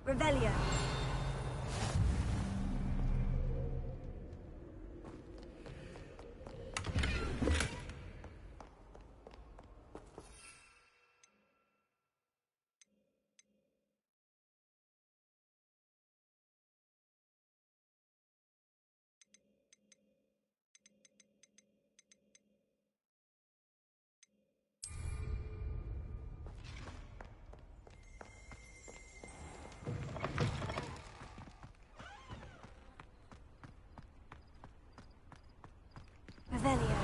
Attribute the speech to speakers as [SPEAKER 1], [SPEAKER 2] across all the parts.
[SPEAKER 1] Revelio. Revelio.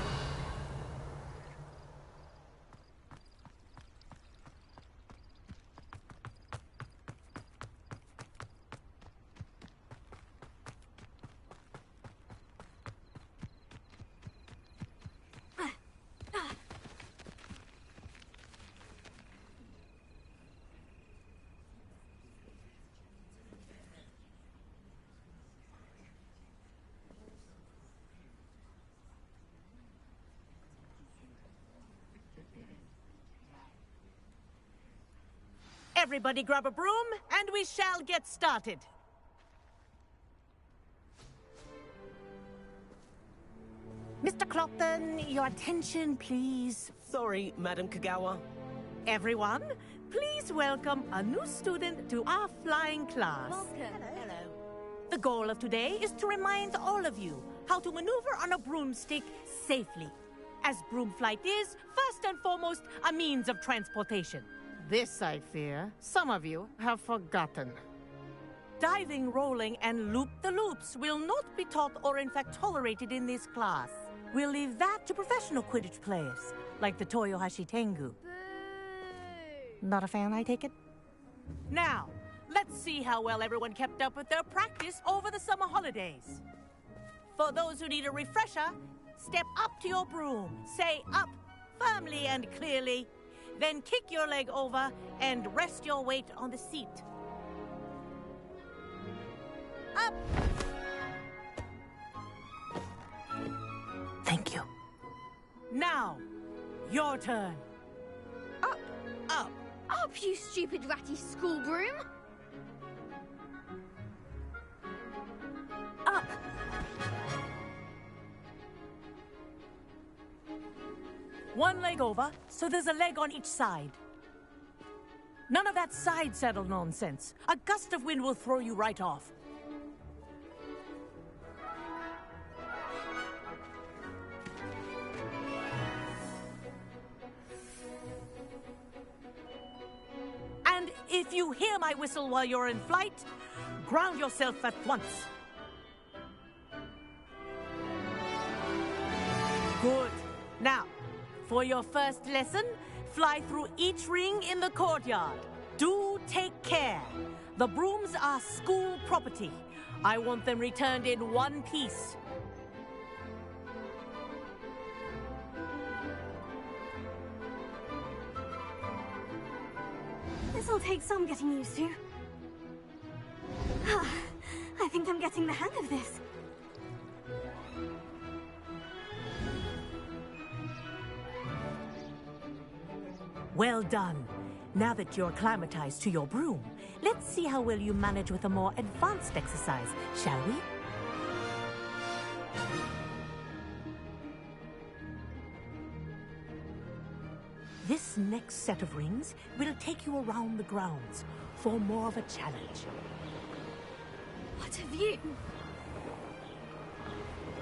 [SPEAKER 2] Everybody grab a broom, and we shall get started. Mr. Clopton, your attention, please.
[SPEAKER 3] Sorry, Madam Kagawa.
[SPEAKER 2] Everyone, please welcome a new student to our flying class.
[SPEAKER 1] Welcome.
[SPEAKER 2] Hello. The goal of today is to remind all of you how to maneuver on a broomstick safely, as broom flight is, first and foremost, a means of transportation. This, I fear, some of you have forgotten. Diving, rolling, and loop-the-loops will not be taught or in fact tolerated in this class. We'll leave that to professional Quidditch players, like the Toyohashi Tengu.
[SPEAKER 1] Boo!
[SPEAKER 2] Not a fan, I take it? Now, let's see how well everyone kept up with their practice over the summer holidays. For those who need a refresher, step up to your broom, say up, firmly and clearly, then kick your leg over and rest your weight on the seat. Up! Thank you. Now, your turn.
[SPEAKER 1] Up!
[SPEAKER 2] Up!
[SPEAKER 1] Up, you stupid ratty school broom! Up!
[SPEAKER 2] One leg over, so there's a leg on each side. None of that side saddle nonsense. A gust of wind will throw you right off. And if you hear my whistle while you're in flight, ground yourself at once. Good. Now, for your first lesson, fly through each ring in the courtyard. Do take care. The brooms are school property. I want them returned in one piece.
[SPEAKER 1] This'll take some getting used to. I think I'm getting the hang of this.
[SPEAKER 2] Well done. Now that you're acclimatized to your broom, let's see how well you manage with a more advanced exercise, shall we? This next set of rings will take you around the grounds for more of a challenge.
[SPEAKER 1] What have you?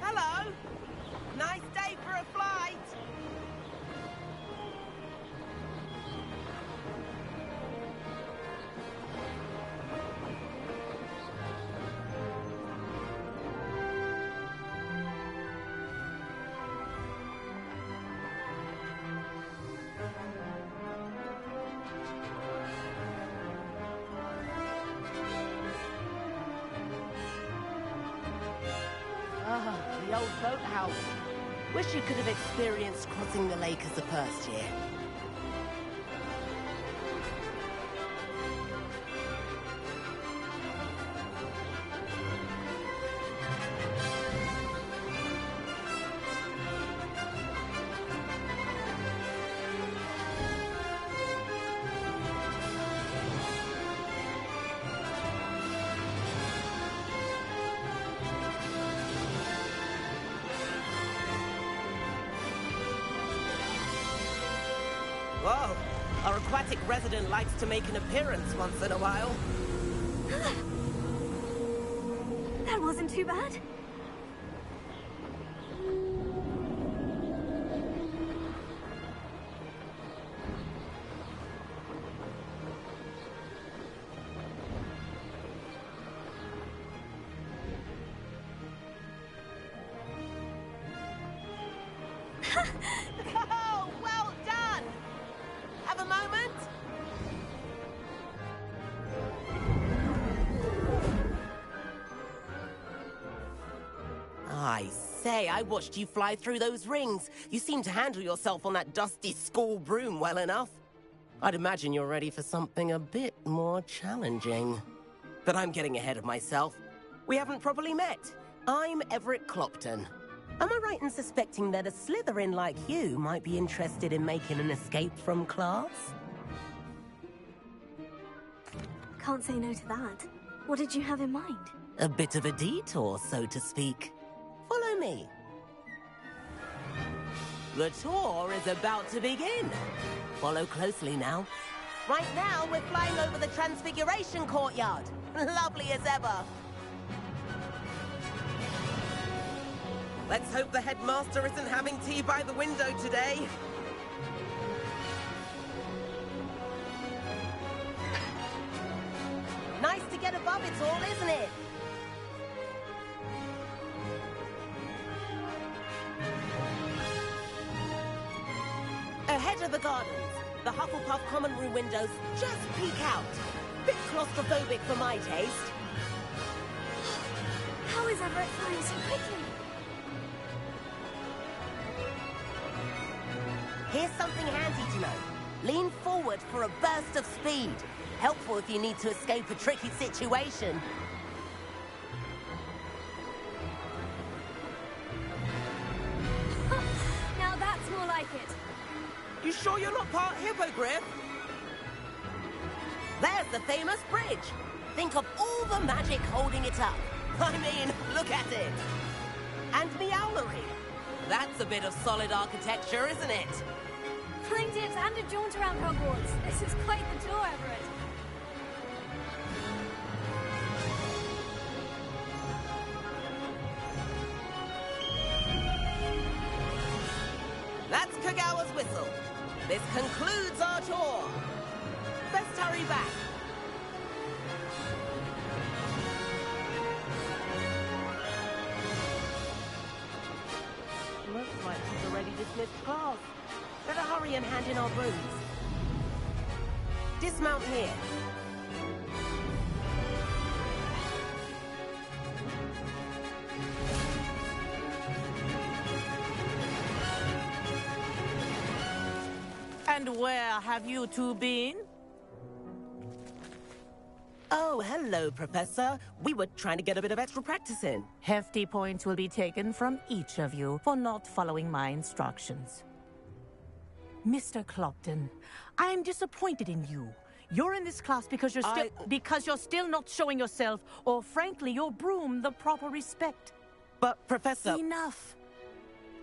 [SPEAKER 3] Hello. Nice day for a flight. Ah, the old boathouse. Wish you could have experienced crossing the lake as the first year. Whoa, our aquatic resident likes to make an appearance once in a while.
[SPEAKER 1] That wasn't too bad.
[SPEAKER 3] Oh, well done! Have a moment? I say, I watched you fly through those rings. You seem to handle yourself on that dusty school broom well enough. I'd imagine you're ready for something a bit more challenging. But I'm getting ahead of myself. We haven't properly met. I'm Everett Clopton. Am I right in suspecting that a Slytherin like you might be interested in making an escape from class?
[SPEAKER 1] Can't say no to that. What did you have in mind?
[SPEAKER 3] A bit of a detour, so to speak. Follow me. The tour is about to begin. Follow closely now. Right now, we're flying over the Transfiguration Courtyard. Lovely as ever. Let's hope the headmaster isn't having tea by the window today. Nice to get above it all, isn't it? Ahead of the gardens, the Hufflepuff common room windows just peek out. Bit claustrophobic for my taste.
[SPEAKER 1] How is Everett flying so quickly?
[SPEAKER 3] Here's something handy to know. Lean forward for a burst of speed. Helpful if you need to escape a tricky situation.
[SPEAKER 1] Now that's more like it.
[SPEAKER 3] You sure you're not part hippogriff? There's the famous bridge. Think of all the magic holding it up. I mean, look at it. And Meowlery. That's a bit of solid architecture, isn't it?
[SPEAKER 1] Flying dips and a jaunt around Hogwarts. This is quite the tour, Everett.
[SPEAKER 3] That's Kagawa's whistle. This concludes our tour. Best hurry back. Looks like she's already dismissed class. Better hurry and hand in our brooms. Dismount here.
[SPEAKER 2] And where have you two been?
[SPEAKER 3] Oh, hello, Professor. We were trying to get a bit of extra practice in.
[SPEAKER 2] Hefty points will be taken from each of you for not following my instructions. Mr. Clopton, I'm disappointed in you. You're in this class because you're still not showing yourself, or frankly, your broom, the proper respect.
[SPEAKER 3] But, Professor...
[SPEAKER 2] Enough.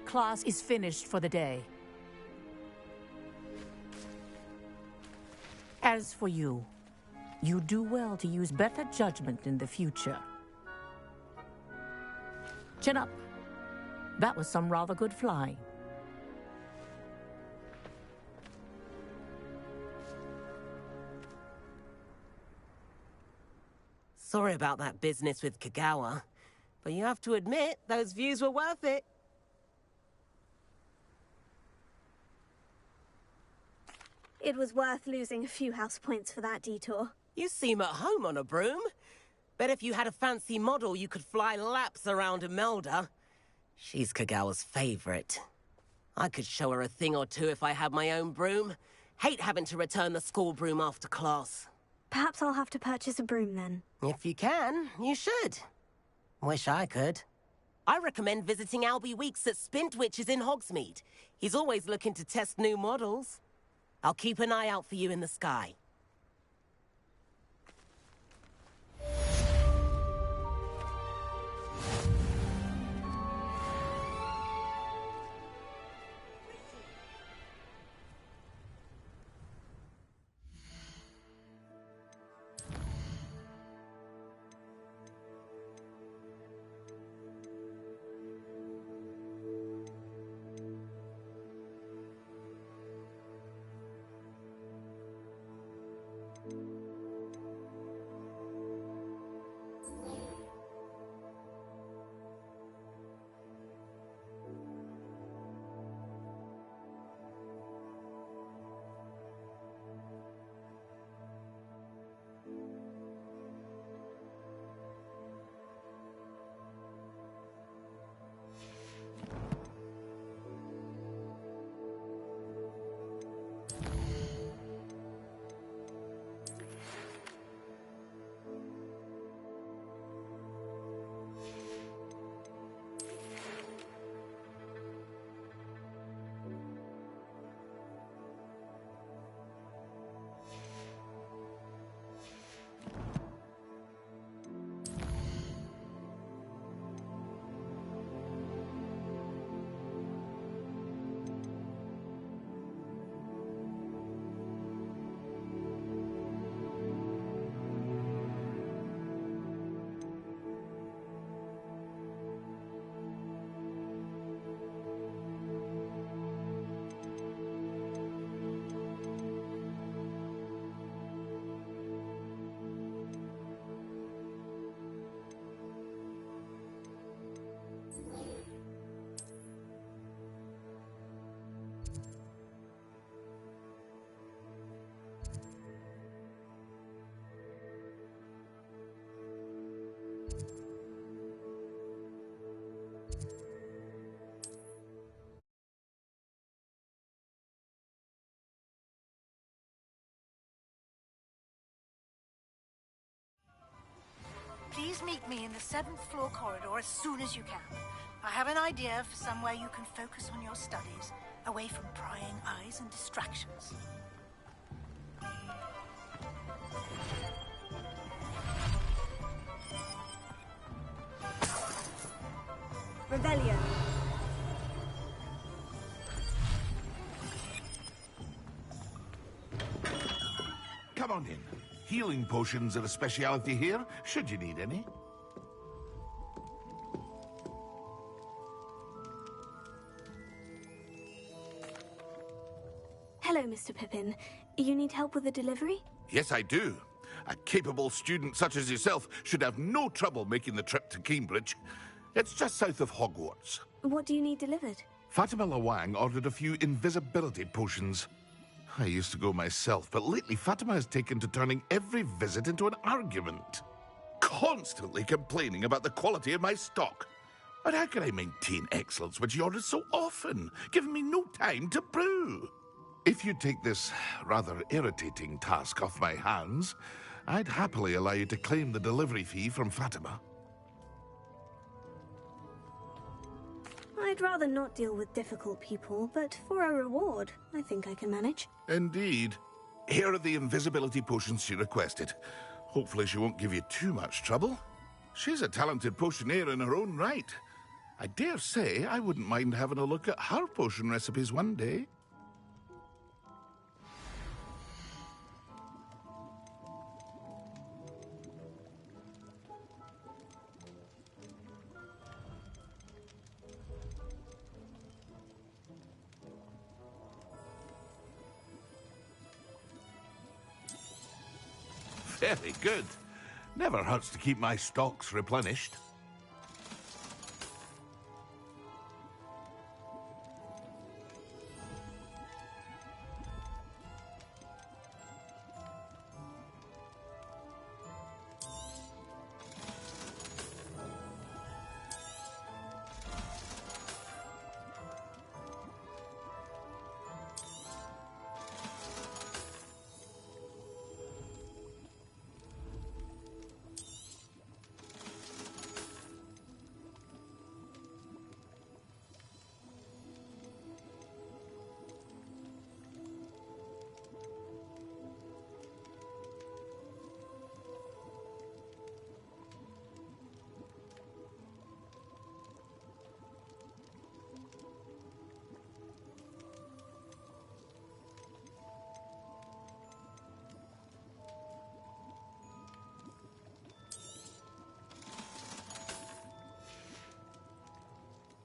[SPEAKER 2] Class is finished for the day. As for you, you do well to use better judgment in the future. Chin up. That was some rather good flying.
[SPEAKER 3] Sorry about that business with Kagawa, but you have to admit, those views were worth it.
[SPEAKER 1] It was worth losing a few house points for that detour.
[SPEAKER 3] You seem at home on a broom. Bet if you had a fancy model, you could fly laps around Imelda. She's Kagawa's favorite. I could show her a thing or two if I had my own broom. Hate having to return the school broom after class.
[SPEAKER 1] Perhaps I'll have to purchase a broom then.
[SPEAKER 3] If you can, you should. Wish I could. I recommend visiting Albie Weeks at Spintwitches in Hogsmeade. He's always looking to test new models. I'll keep an eye out for you in the sky.
[SPEAKER 4] Just meet me in the 7th floor corridor as soon as you can. I have an idea for somewhere you can focus on your studies, away from prying eyes and distractions.
[SPEAKER 1] Rebellion.
[SPEAKER 5] Come on in. Healing potions are a speciality here, should you need any.
[SPEAKER 1] Hello, Mr. Pippin. You need help with a delivery?
[SPEAKER 5] Yes, I do. A capable student such as yourself should have no trouble making the trip to Cambridge. It's just south of Hogwarts.
[SPEAKER 1] What do you need delivered?
[SPEAKER 5] Fatima Lawang ordered a few invisibility potions. I used to go myself, but lately Fatima has taken to turning every visit into an argument. Constantly complaining about the quality of my stock. But how can I maintain excellence when she orders so often, giving me no time to brew? If you take this rather irritating task off my hands, I'd happily allow you to claim the delivery fee from Fatima.
[SPEAKER 1] I'd rather not deal with difficult people, but for a reward, I think I can manage.
[SPEAKER 5] Indeed. Here are the invisibility potions she requested. Hopefully she won't give you too much trouble. She's a talented potioneer in her own right. I dare say I wouldn't mind having a look at her potion recipes one day. Very good. Never hurts to keep my stocks replenished.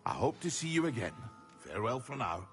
[SPEAKER 5] I hope to see you again. Farewell for now.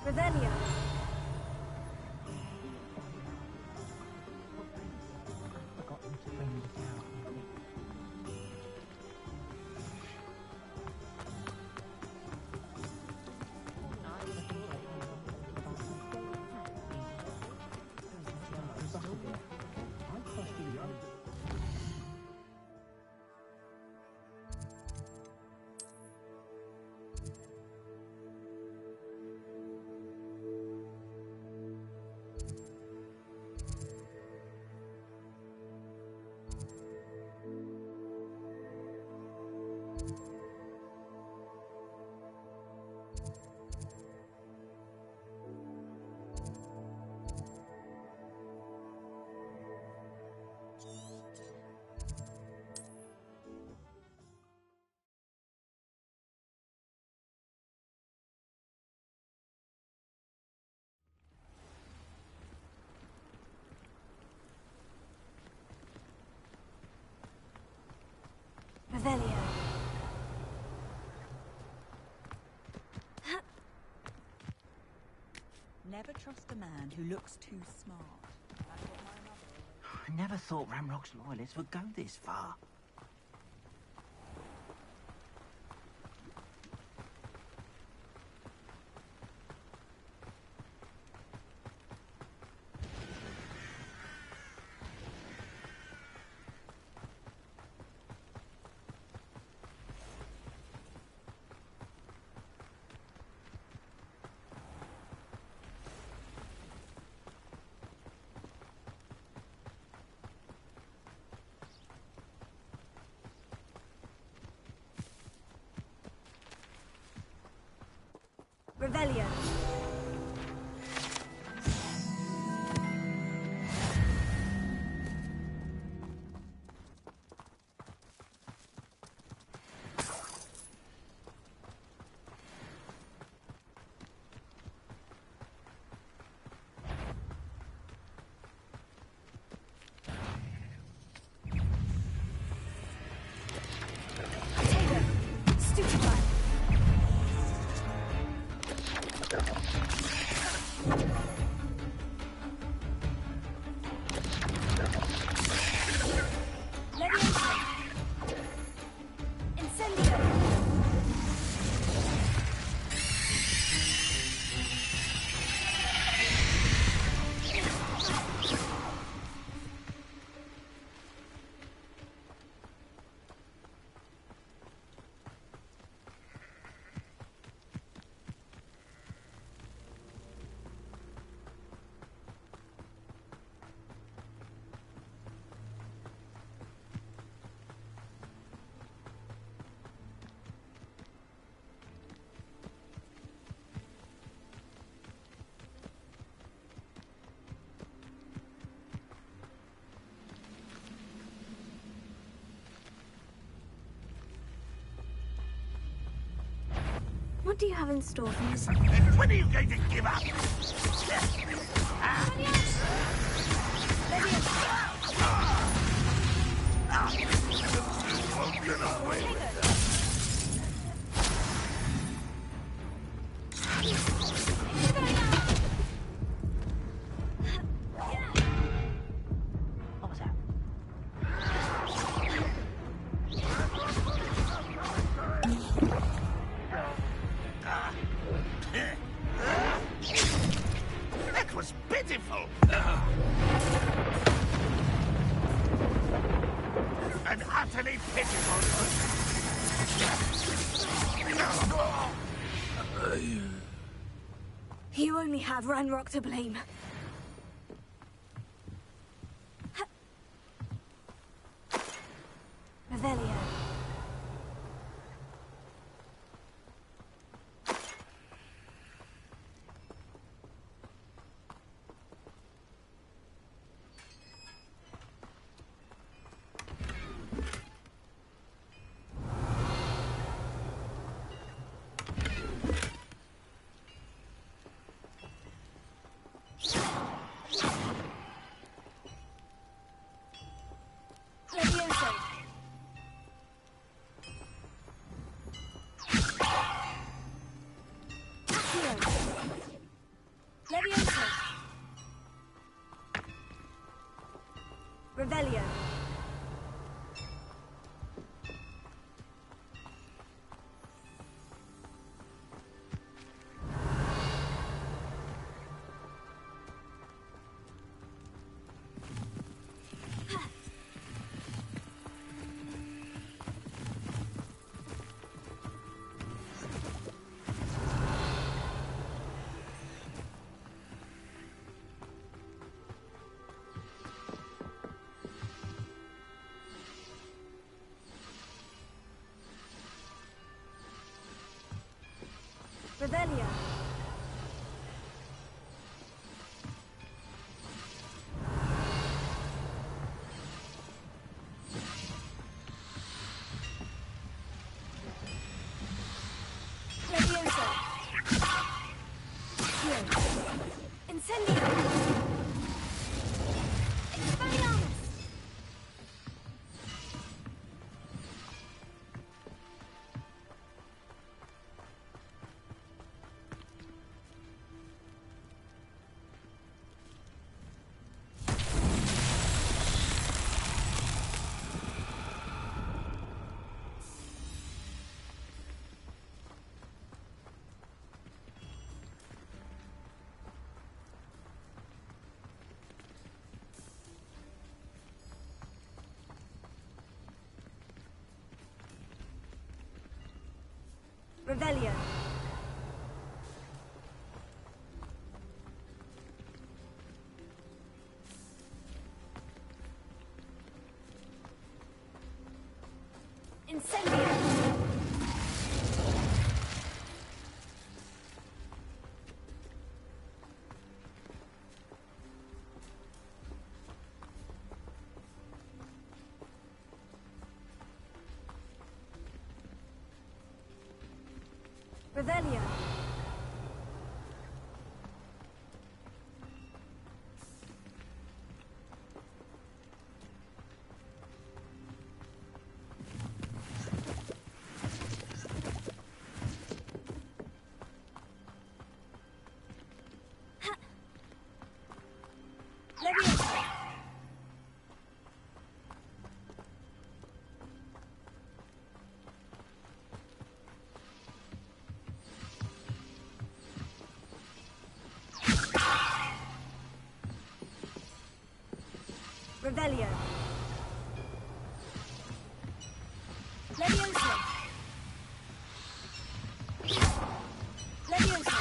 [SPEAKER 1] Revelio. Revelio.
[SPEAKER 6] Never trust a man who looks too smart.
[SPEAKER 7] I never thought Ramrock's loyalists would go this far.
[SPEAKER 1] Revelio. Stupefy. What do you have in store for me?
[SPEAKER 7] When are you going to give up? Won't get away with that. What was that? That was pitiful. And utterly pitiful.
[SPEAKER 1] You only have Ranrock to blame. Revelio. Revelio. Revelio. Levioso. Incendio. Expelliarmus. Revelio. Incendio. Revelio. Levioso. Revelio. Levioso. Levioso.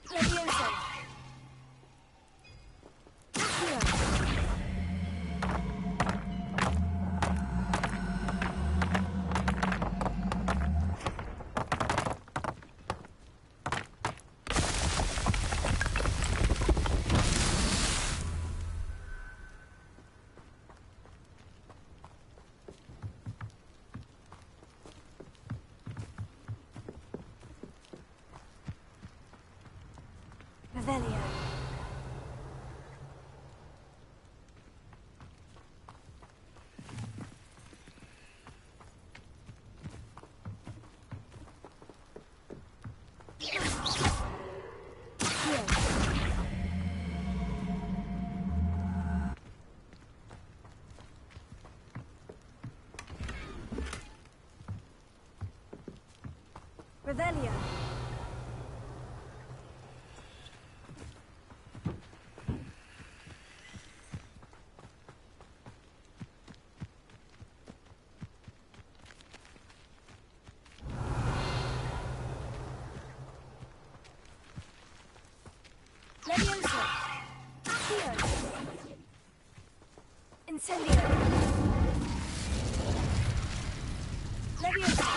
[SPEAKER 1] Levioso. Accio. Revelio. Revelio. Levioso. Accio. Incendio. Levioso.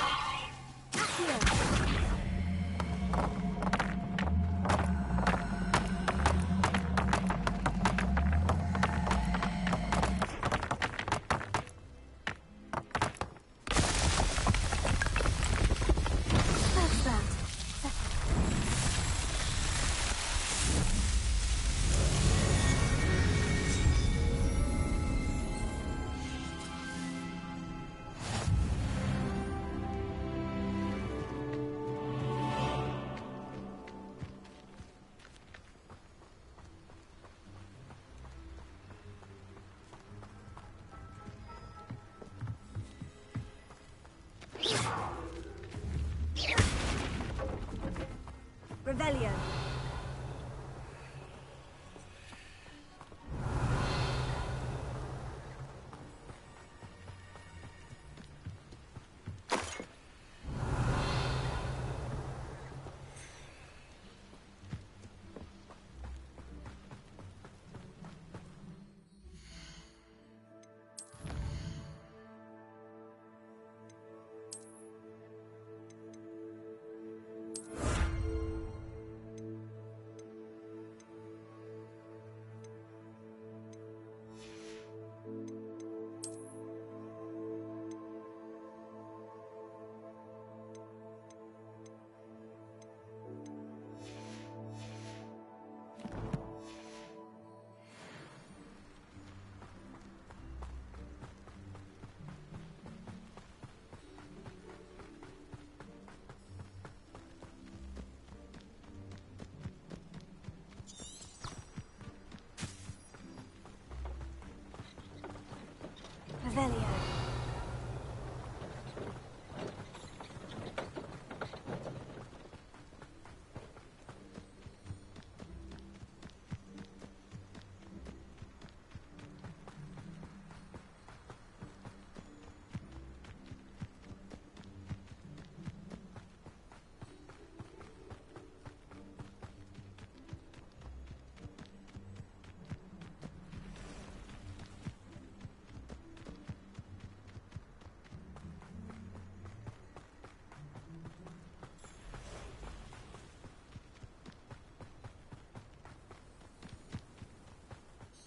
[SPEAKER 1] Revelio.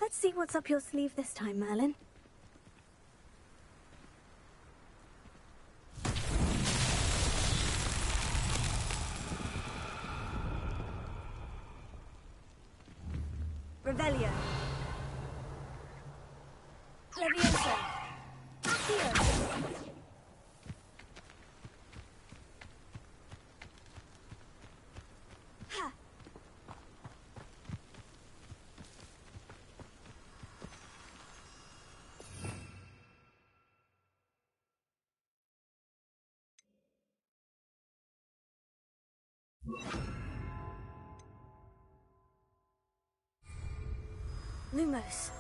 [SPEAKER 1] Let's see what's up your sleeve this time, Merlin. Revelio. Levioso. Accio. Ha. Lumos.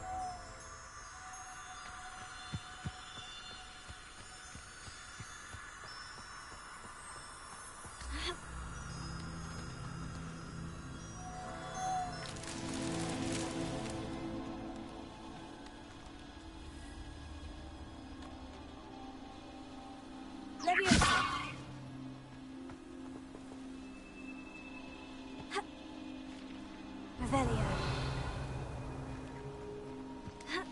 [SPEAKER 1] Levioso. Ha. Revelio. Ha.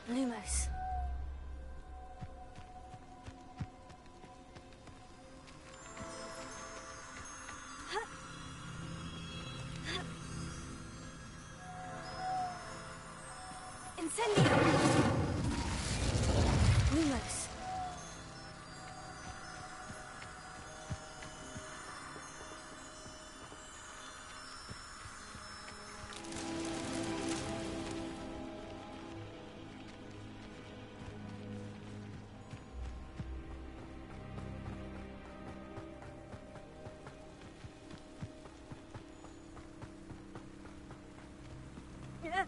[SPEAKER 1] Lumos. Ha. Ha. Incendio. Lumos. Yeah.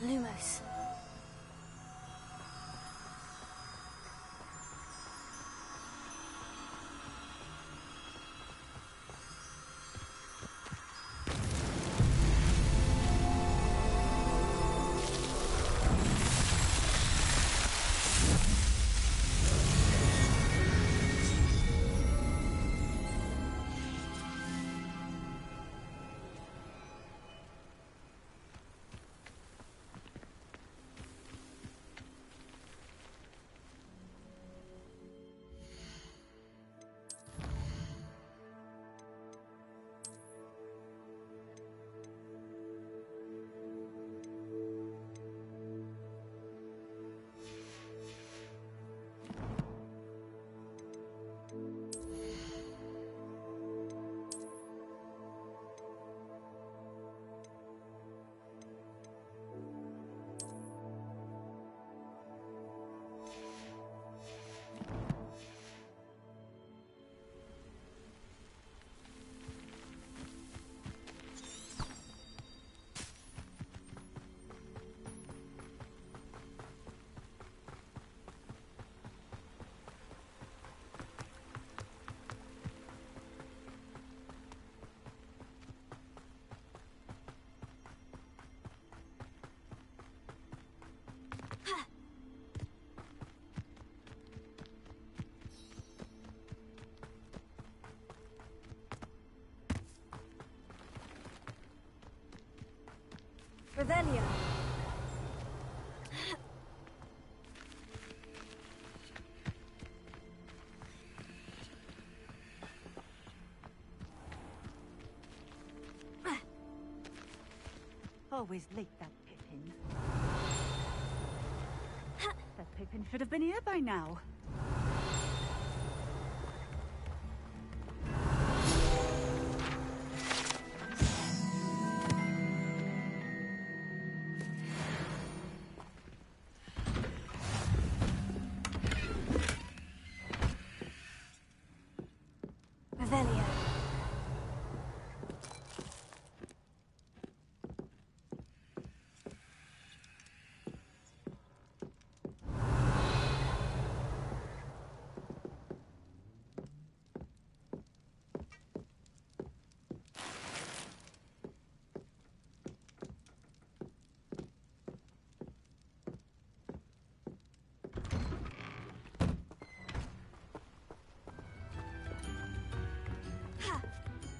[SPEAKER 1] Lumos. Revelio.
[SPEAKER 6] Always late, that Pippin. That Pippin should have been here by now.
[SPEAKER 1] Revelio.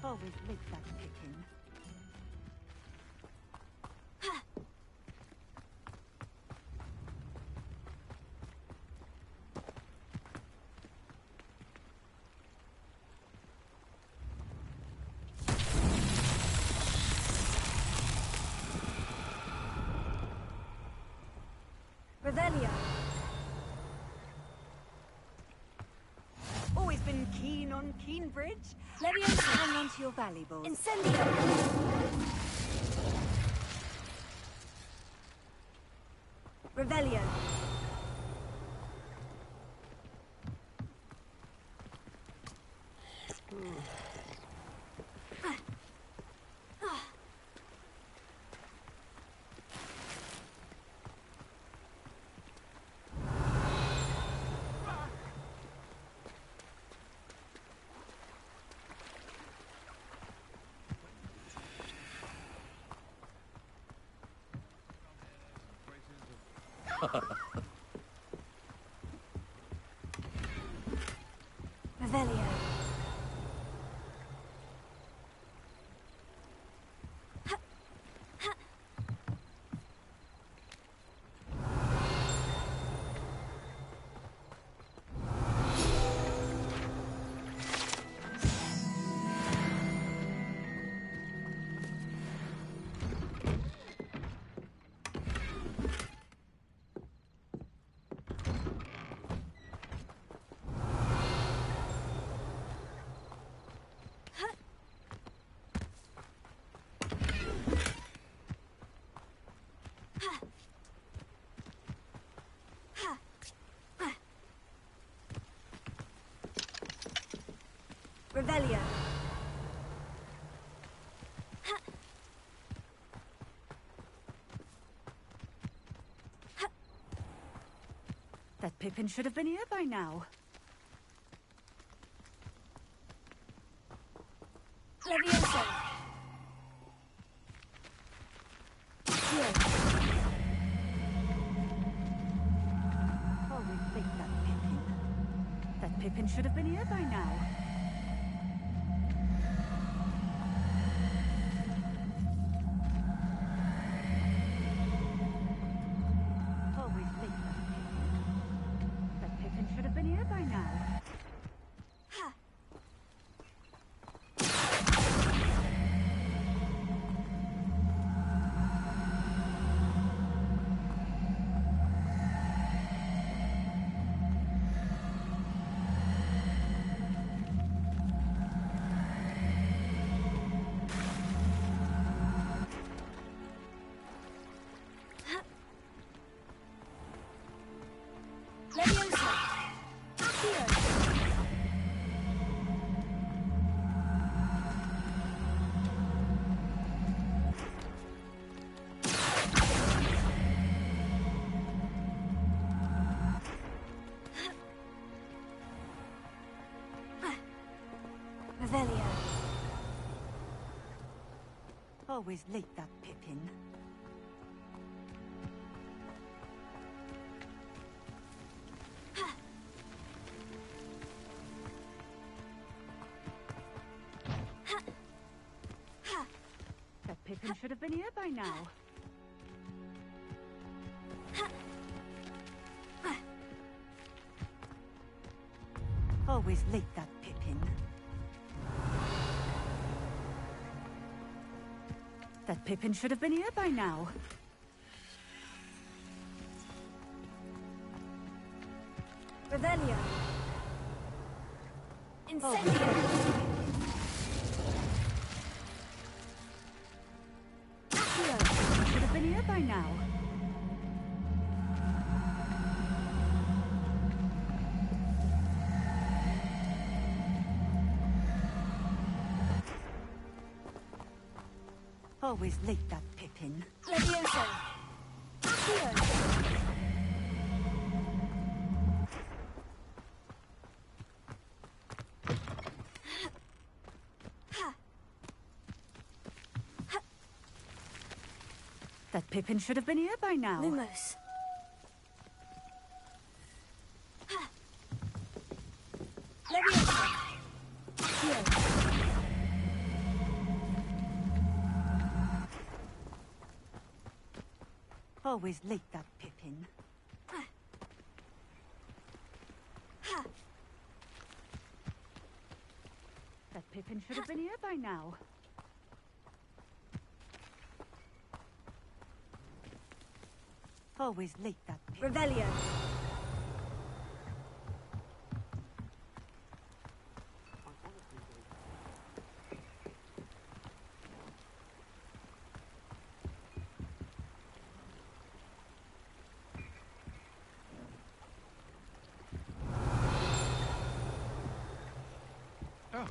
[SPEAKER 6] Always lick that pippin.
[SPEAKER 1] Revelio.
[SPEAKER 6] Always been keen on Keenbridge.
[SPEAKER 1] Leviosa.
[SPEAKER 6] Hang on to your valuables.
[SPEAKER 1] Incendio. Revelio. Revelio. Revelio.
[SPEAKER 6] That pippin should have been here by now.
[SPEAKER 1] Leviosa.
[SPEAKER 6] Always lick that pippin. That pippin should have been here by now. Always lick that pippin. That pippin should have been here by now.
[SPEAKER 1] Leviosa. Accio. Revelio.
[SPEAKER 6] Always lick that pippin. That pippin should have been here by now. Always lick that pippin. That pippin should have been here by now.
[SPEAKER 1] Revelio. Incendio. Accio.
[SPEAKER 6] Should have been here by now. Always late, that Pippin.
[SPEAKER 1] Levioso. Accio.
[SPEAKER 6] That Pippin should have been here by now.
[SPEAKER 1] Lumos. Levioso. Accio.
[SPEAKER 6] Always late, that Pippin. That Pippin should have been here by now. Always late, that Pippin.
[SPEAKER 1] Revelio.
[SPEAKER 5] Oh.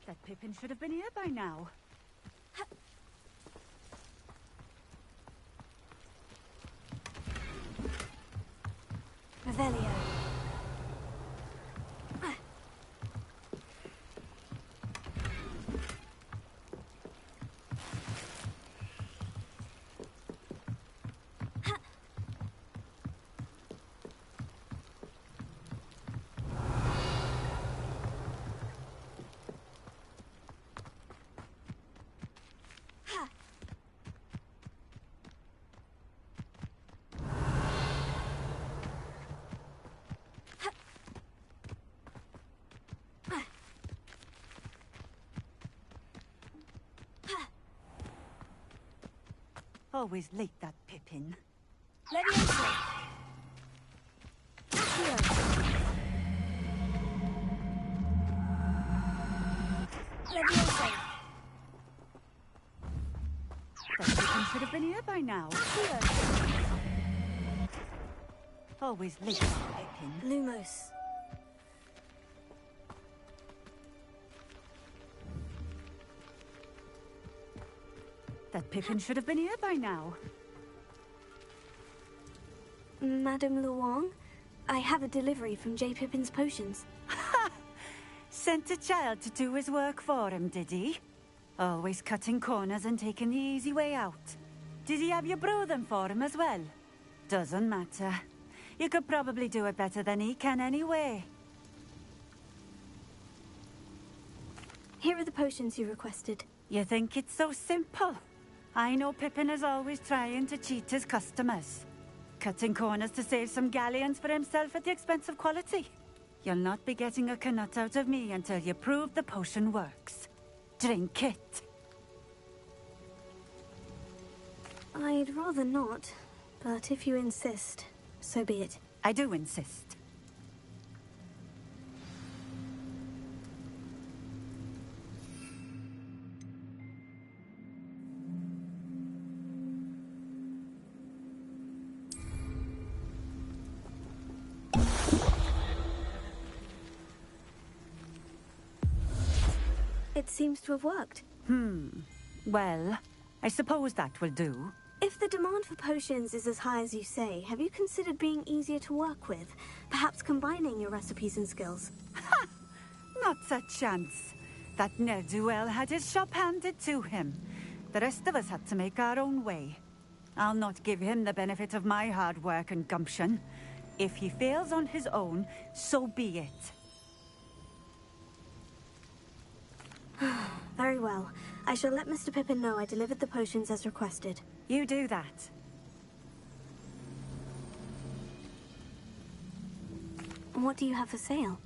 [SPEAKER 6] That Pippin should have been here by now.
[SPEAKER 1] Revelio.
[SPEAKER 6] Always late, that Pippin.
[SPEAKER 1] Levioso. Accio. Levioso.
[SPEAKER 6] That Pippin should have been here by now.
[SPEAKER 1] Accio.
[SPEAKER 6] Always late, that Pippin.
[SPEAKER 1] Lumos.
[SPEAKER 6] That Pippin should have been here by now.
[SPEAKER 1] Madame Luong, I have a delivery from J. Pippin's potions.
[SPEAKER 6] Sent a child to do his work for him, did he? Always cutting corners and taking the easy way out. Did he have you brew them for him as well? Doesn't matter. You could probably do it better than he can anyway.
[SPEAKER 1] Here are the potions you requested.
[SPEAKER 6] You think it's so simple? I know Pippin is always trying to cheat his customers. Cutting corners to save some galleons for himself at the expense of quality. You'll not be getting a canut out of me until you prove the potion works. Drink it.
[SPEAKER 1] I'd rather not, but if you insist, so be it.
[SPEAKER 6] I do insist.
[SPEAKER 1] It seems to have worked.
[SPEAKER 6] Well, I suppose that will do.
[SPEAKER 1] If the demand for potions is as high as you say, have you considered being easier to work with? Perhaps combining your recipes and skills?
[SPEAKER 6] Not a chance. That ne'er-do-well had his shop handed to him. The rest of us had to make our own way. I'll not give him the benefit of my hard work and gumption. If he fails on his own, so be it.
[SPEAKER 1] Very well. I shall let Mr. Pippin know I delivered the potions as requested.
[SPEAKER 6] You do that.
[SPEAKER 1] What do you have for sale?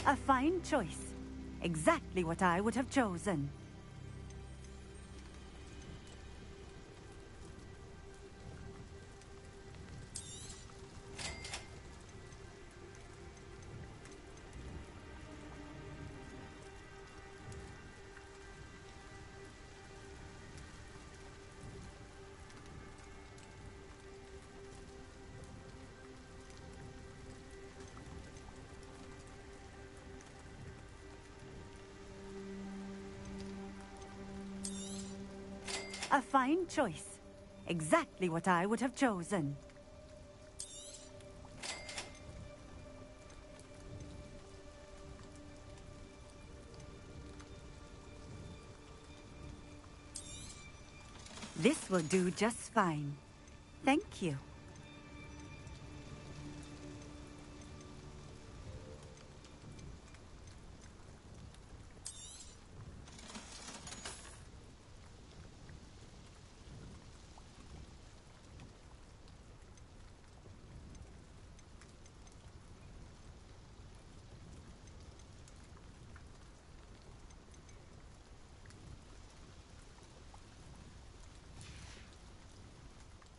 [SPEAKER 6] A fine choice. Exactly what I would have chosen. A fine choice. Exactly what I would have chosen. This will do just fine. Thank you.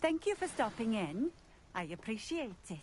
[SPEAKER 6] Thank you for stopping in. I appreciate it.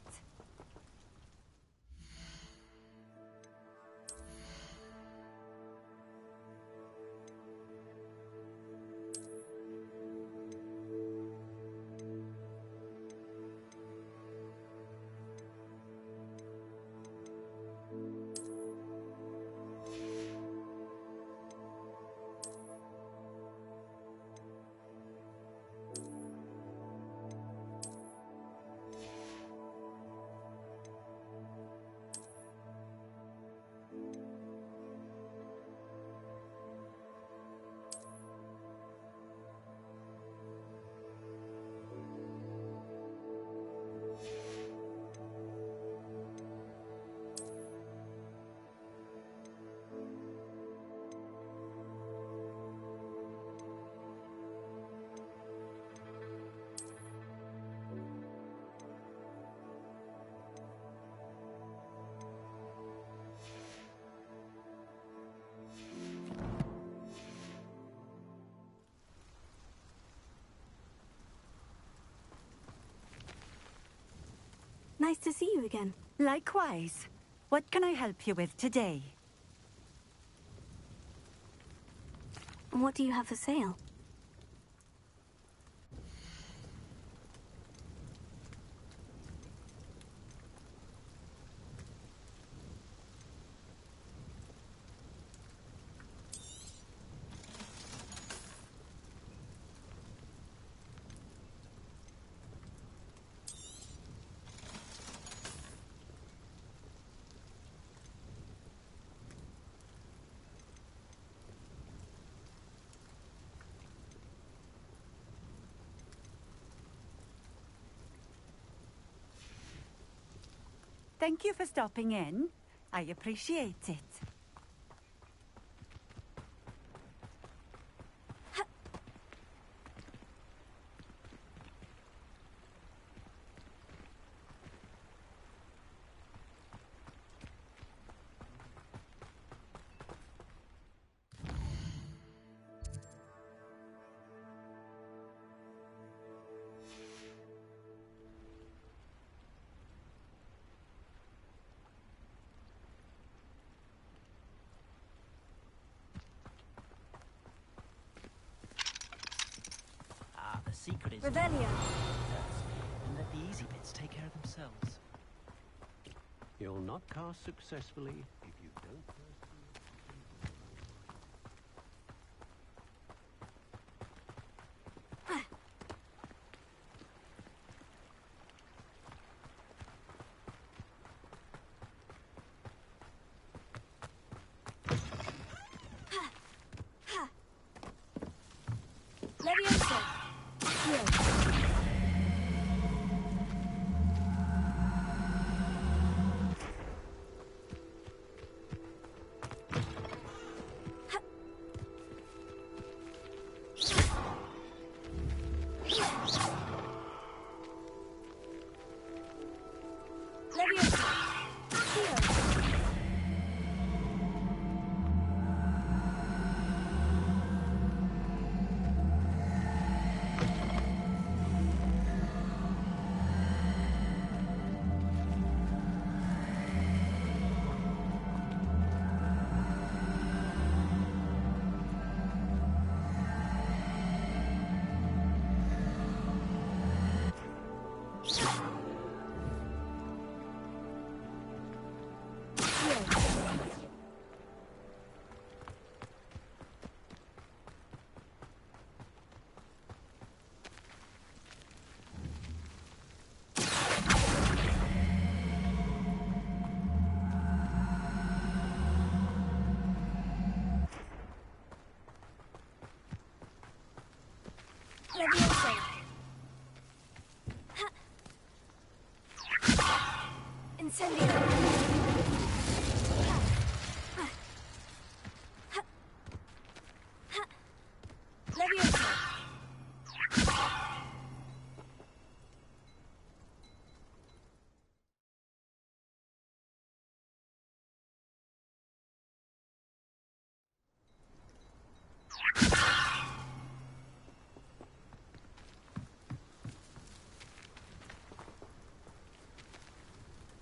[SPEAKER 1] Nice to see you again.
[SPEAKER 6] Likewise. What can I help you with today?
[SPEAKER 1] What do you have for sale?
[SPEAKER 6] Thank you for stopping in. I appreciate it.
[SPEAKER 8] The secret is
[SPEAKER 1] Revelio.
[SPEAKER 8] and let the easy bits take care of themselves.
[SPEAKER 9] You'll not cast successfully if you don't first...
[SPEAKER 1] Leviosa. Here. Leviosa. Here. Incendio! Leviosa!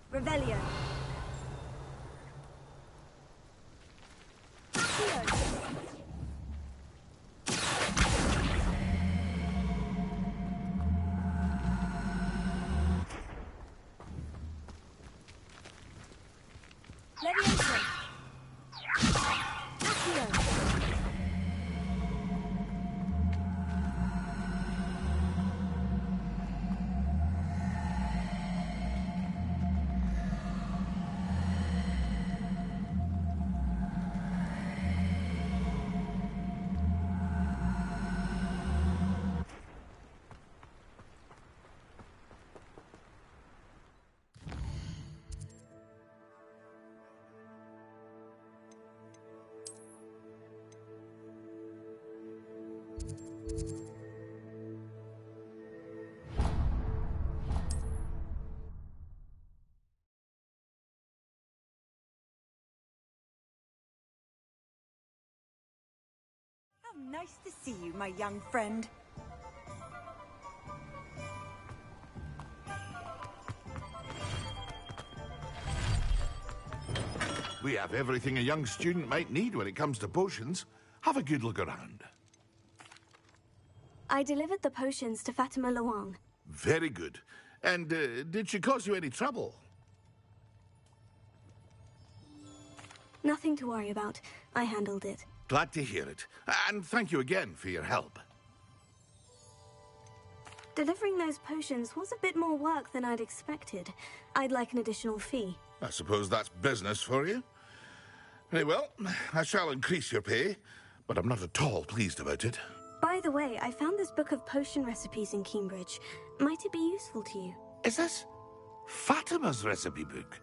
[SPEAKER 1] Revelio. Leviosa. Accio.
[SPEAKER 6] How nice to see you, my young friend.
[SPEAKER 5] We have everything a young student might need when it comes to potions. Have a good look around.
[SPEAKER 1] I delivered the potions to Fatima Luang.
[SPEAKER 5] Very good. And did she cause you any trouble?
[SPEAKER 1] Nothing to worry about. I handled it.
[SPEAKER 5] Glad to hear it. And thank you again for your help.
[SPEAKER 1] Delivering those potions was a bit more work than I'd expected. I'd like an additional fee.
[SPEAKER 5] I suppose that's business for you. Very well, I shall increase your pay, but I'm not at all pleased about it.
[SPEAKER 1] By the way, I found this book of potion recipes in Cambridge. Might it be useful to you?
[SPEAKER 5] Is this Fatima's recipe book?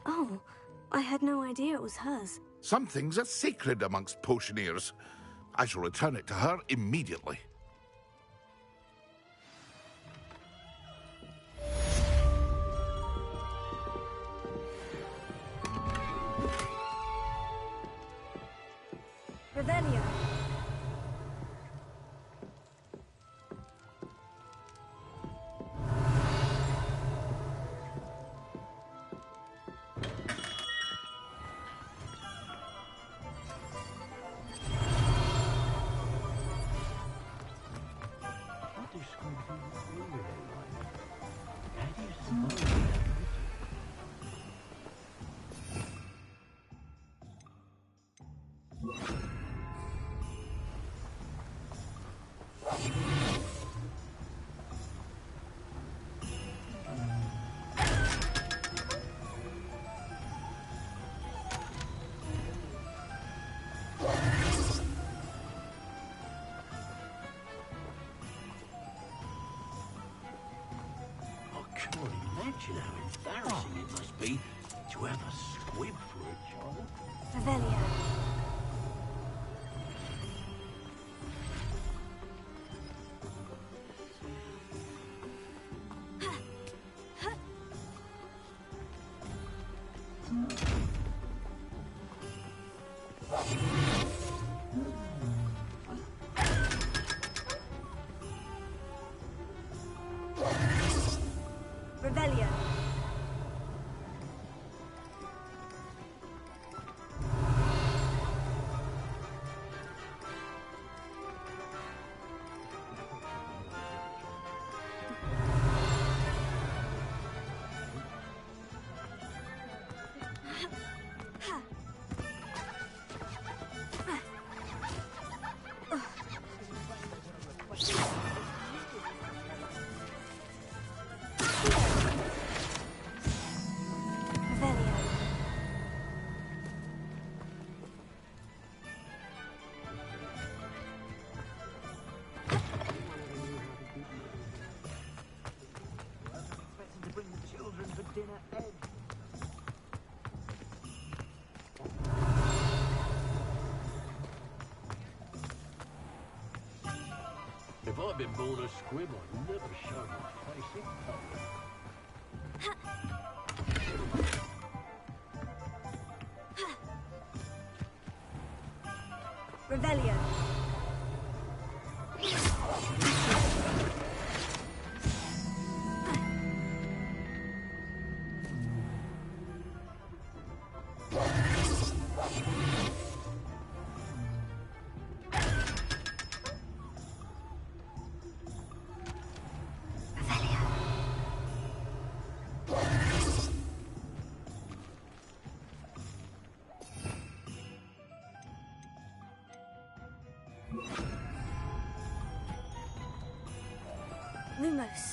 [SPEAKER 1] Oh, I had no idea it was hers.
[SPEAKER 5] Some things are sacred amongst potioneers. I shall return it to her immediately.
[SPEAKER 1] Revelio.
[SPEAKER 9] What do school people do with their life? How do you suppose they can't imagine how embarrassing it must be to have a squib for a job.
[SPEAKER 1] Revelio. Revelio.
[SPEAKER 9] I've been born a squib, I'd never show my face in public.
[SPEAKER 1] Revelio. Lumos.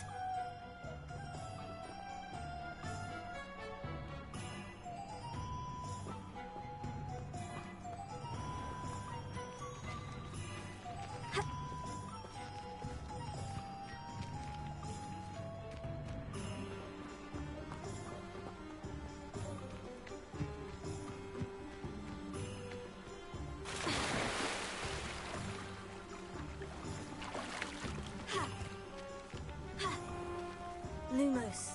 [SPEAKER 1] Lumos.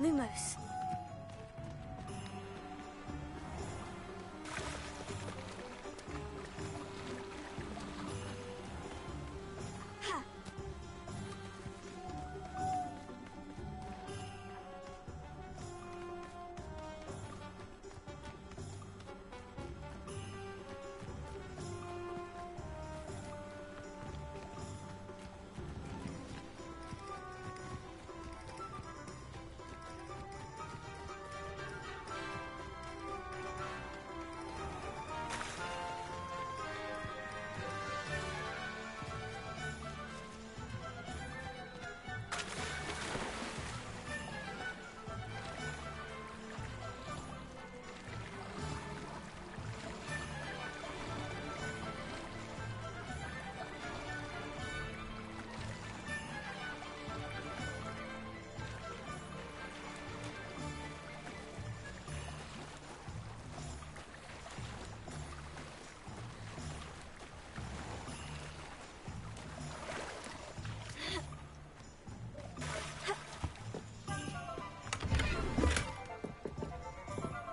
[SPEAKER 1] Lumos.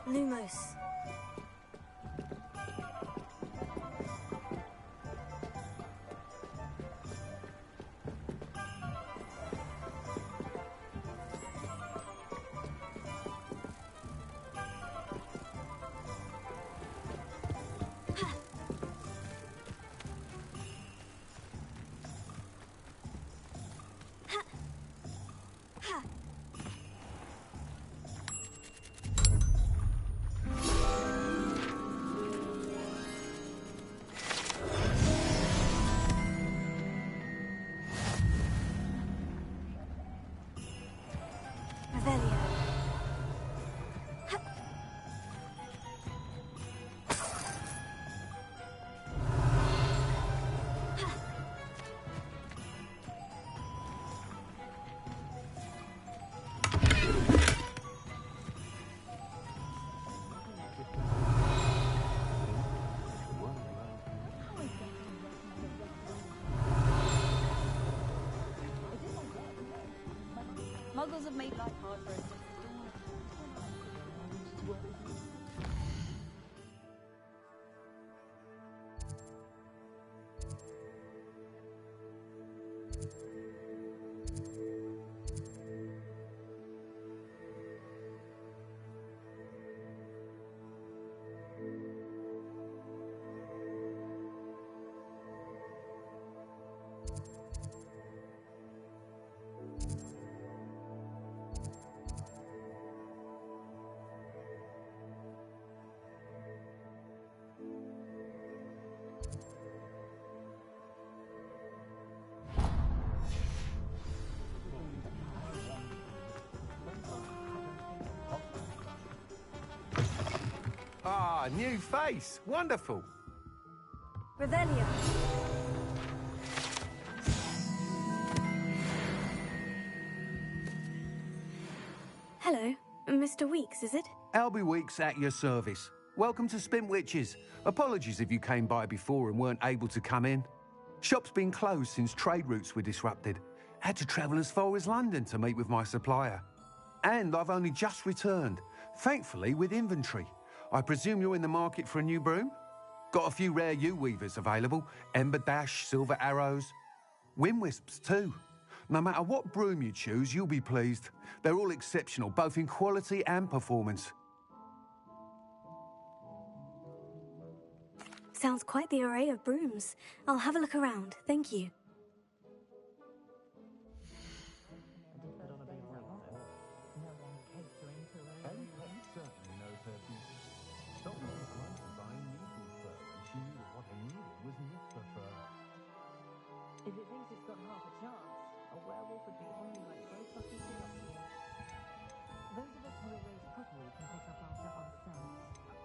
[SPEAKER 1] Lumos.
[SPEAKER 10] Muggles have made life hard for us since the dawn.
[SPEAKER 11] Ah, new face. Wonderful.
[SPEAKER 1] Revelio. Hello. Mr. Weeks, is it?
[SPEAKER 11] Albie Weeks at your service. Welcome to Spint Witches. Apologies if you came by before and weren't able to come in. Shop's been closed since trade routes were disrupted. Had to travel as far as London to meet with my supplier. And I've only just returned, thankfully with inventory. I presume you're in the market for a new broom? Got a few rare U-weavers available. Ember Dash, Silver Arrows. Wind Wisps too. No matter what broom you choose, you'll be pleased. They're all exceptional, both in quality and performance.
[SPEAKER 1] Sounds quite the array of brooms. I'll have a look around, thank you.
[SPEAKER 12] If it thinks it's got half a chance, a werewolf would be only like very fucking synopsis. Those of us who are raised properly can pick up after ourselves.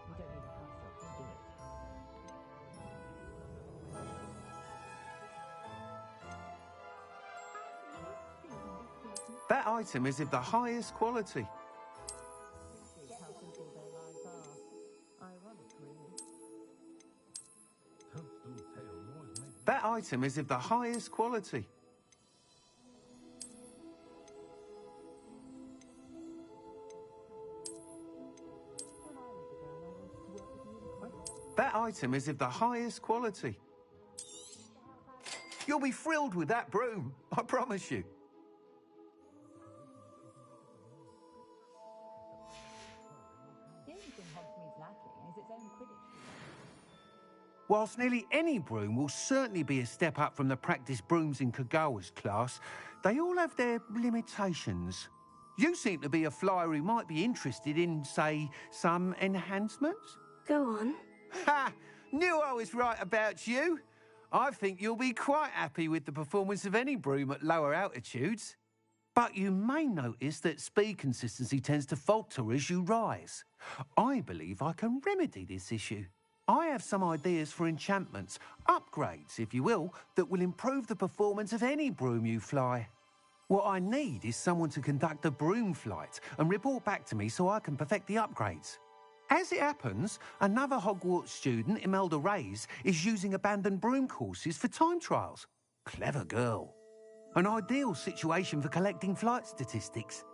[SPEAKER 12] We don't need a house up to do it.
[SPEAKER 11] That item is of the highest quality.
[SPEAKER 12] How simple their lives are. Ironic, really.
[SPEAKER 11] That item is of the highest quality. That item is of the highest quality. You'll be thrilled with that broom, I promise you.
[SPEAKER 12] The only thing Hogsmeade's lacking is its own Quidditch.
[SPEAKER 11] Whilst nearly any broom will certainly be a step up from the practice brooms in Kagawa's class, they all have their limitations. You seem to be a flyer who might be interested in, say, some enhancements?
[SPEAKER 1] Go on.
[SPEAKER 11] Ha! Knew I was right about you. I think you'll be quite happy with the performance of any broom at lower altitudes. But you may notice that speed consistency tends to falter as you rise. I believe I can remedy this issue. I have some ideas for enchantments, upgrades, if you will, that will improve the performance of any broom you fly. What I need is someone to conduct a broom flight and report back to me so I can perfect the upgrades. As it happens, another Hogwarts student, Imelda Reyes, is using abandoned broom courses for time trials. Clever girl. An ideal situation for collecting flight statistics.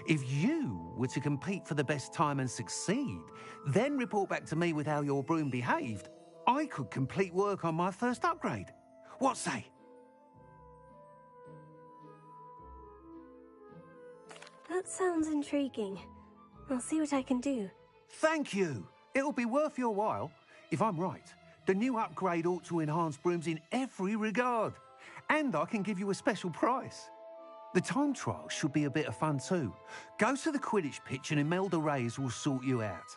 [SPEAKER 11] If you were to compete for the best time and succeed, then report back to me with how your broom behaved, I could complete work on my first upgrade. What say?
[SPEAKER 1] That sounds intriguing. I'll see what I can do.
[SPEAKER 11] Thank you. It'll be worth your while. If I'm right, the new upgrade ought to enhance brooms in every regard. And I can give you a special price. The time trial should be a bit of fun too. Go to the Quidditch pitch and Imelda Reyes will sort you out.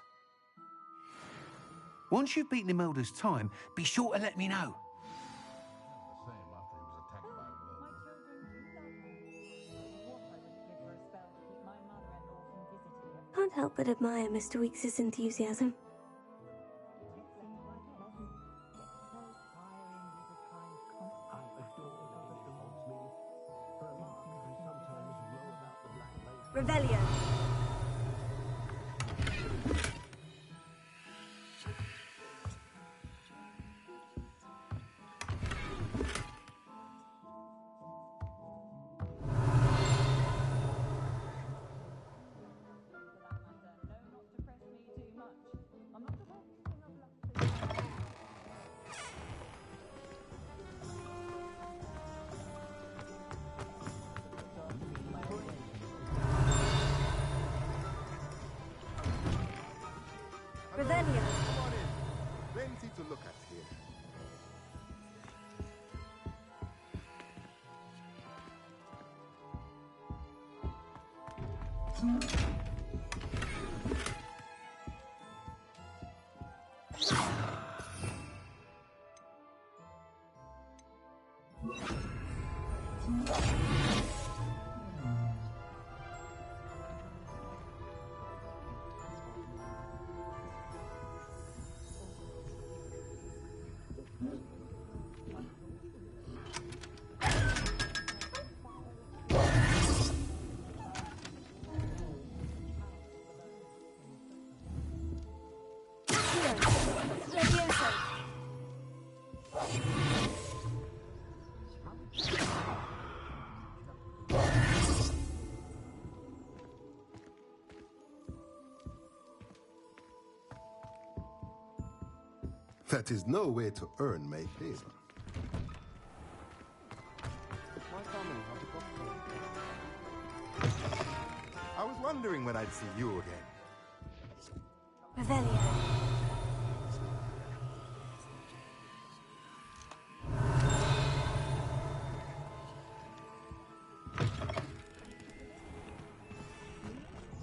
[SPEAKER 11] Once you've beaten Imelda's time, be sure to let me know.
[SPEAKER 1] Can't help but admire Mr. Weeks' enthusiasm. Revelio. Revelio.
[SPEAKER 10] Come on in. Plenty to look at here. That is no way to earn my favor. I was wondering when I'd see you again.
[SPEAKER 1] Revelio.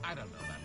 [SPEAKER 5] I don't know that.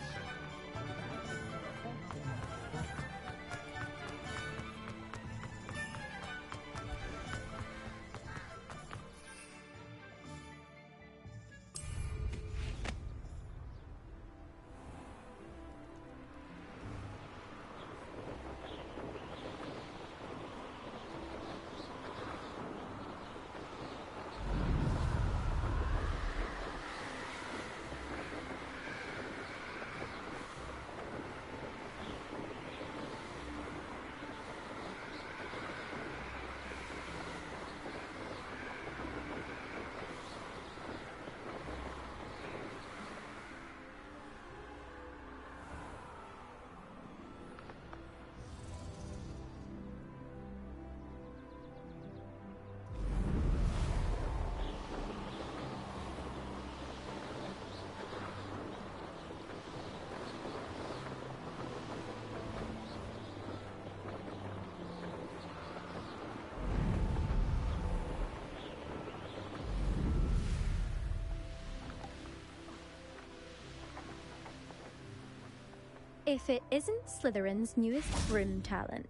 [SPEAKER 13] If it isn't Slytherin's newest broom talent.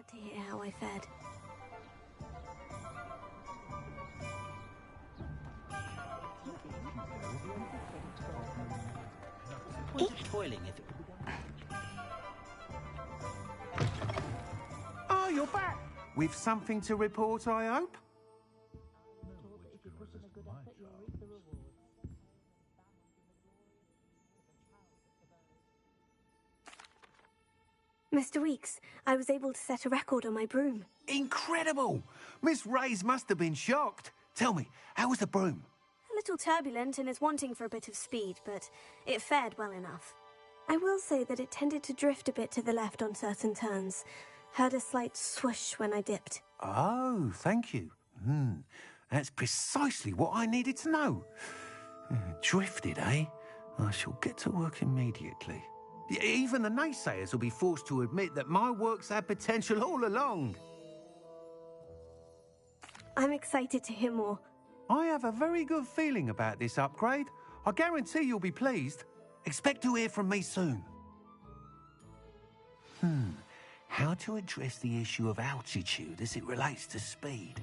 [SPEAKER 1] glad to hear how I fared.
[SPEAKER 8] Point of toiling if it could be done.
[SPEAKER 11] Oh, you're back! With something to report, I hope?
[SPEAKER 1] Mr. Weeks, I was able to set a record on my broom.
[SPEAKER 11] Incredible! Miss Reyes must have been shocked. Tell me, how was the broom?
[SPEAKER 1] A little turbulent and is wanting for a bit of speed, but it fared well enough. I will say that it tended to drift a bit to the left on certain turns. Heard a slight swoosh when I dipped.
[SPEAKER 11] Oh, thank you. That's precisely what I needed to know. Drifted, eh? I shall get to work immediately. Even the naysayers will be forced to admit that my work's had potential all along.
[SPEAKER 1] I'm excited to hear more.
[SPEAKER 11] I have a very good feeling about this upgrade. I guarantee you'll be pleased. Expect to hear from me soon. How to address the issue of altitude as it relates to speed?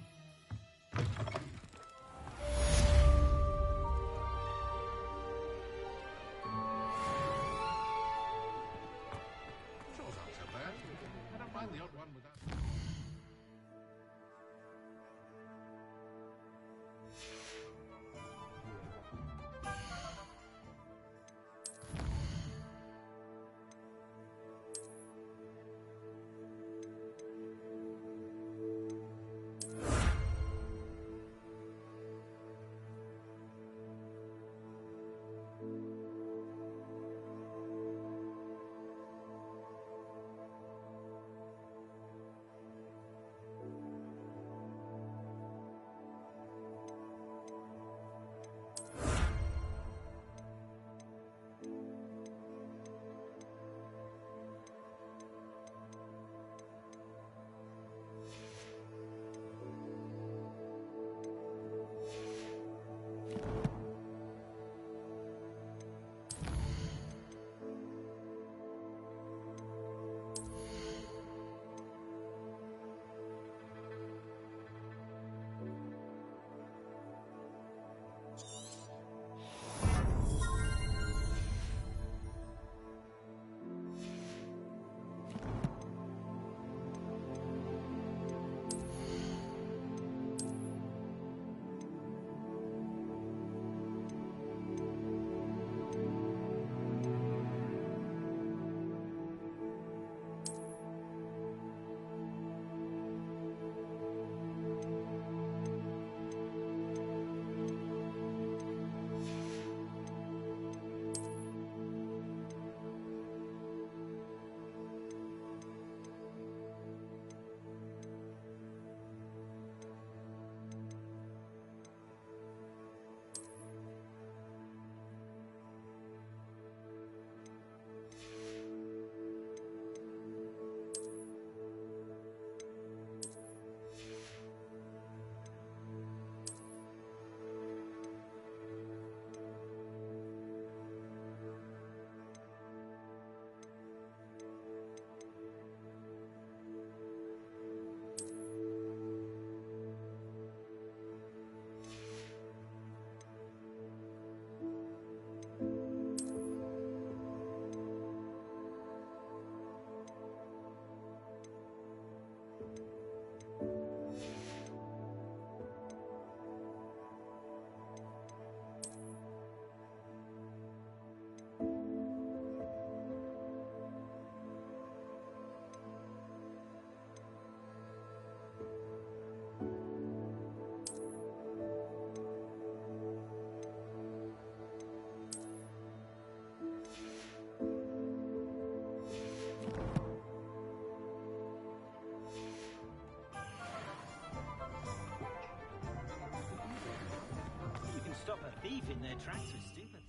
[SPEAKER 8] Stop a thief in their tracks with stupid.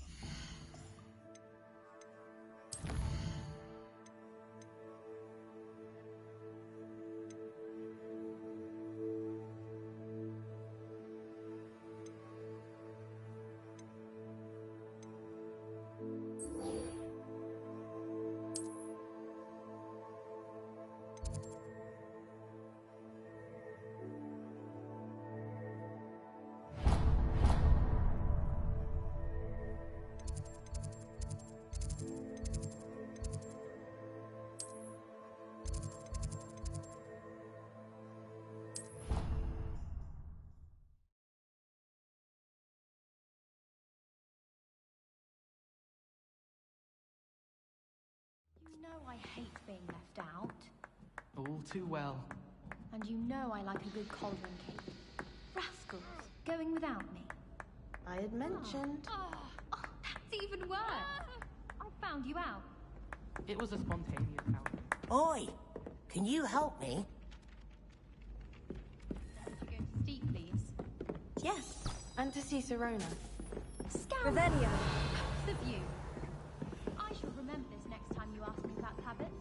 [SPEAKER 14] hate being left out.
[SPEAKER 8] All too well.
[SPEAKER 14] And you know I like a good cauldron cake. Rascals, going without me.
[SPEAKER 15] I had mentioned.
[SPEAKER 14] Oh, that's even worse. I found you out.
[SPEAKER 8] It was a spontaneous outing.
[SPEAKER 3] Oi! Can you help me?
[SPEAKER 14] To go to Steve, please.
[SPEAKER 15] Yes, and to see Serona.
[SPEAKER 14] Scoundrel!
[SPEAKER 1] Revelio.
[SPEAKER 14] The view. I shall remember this next time you ask me about habits.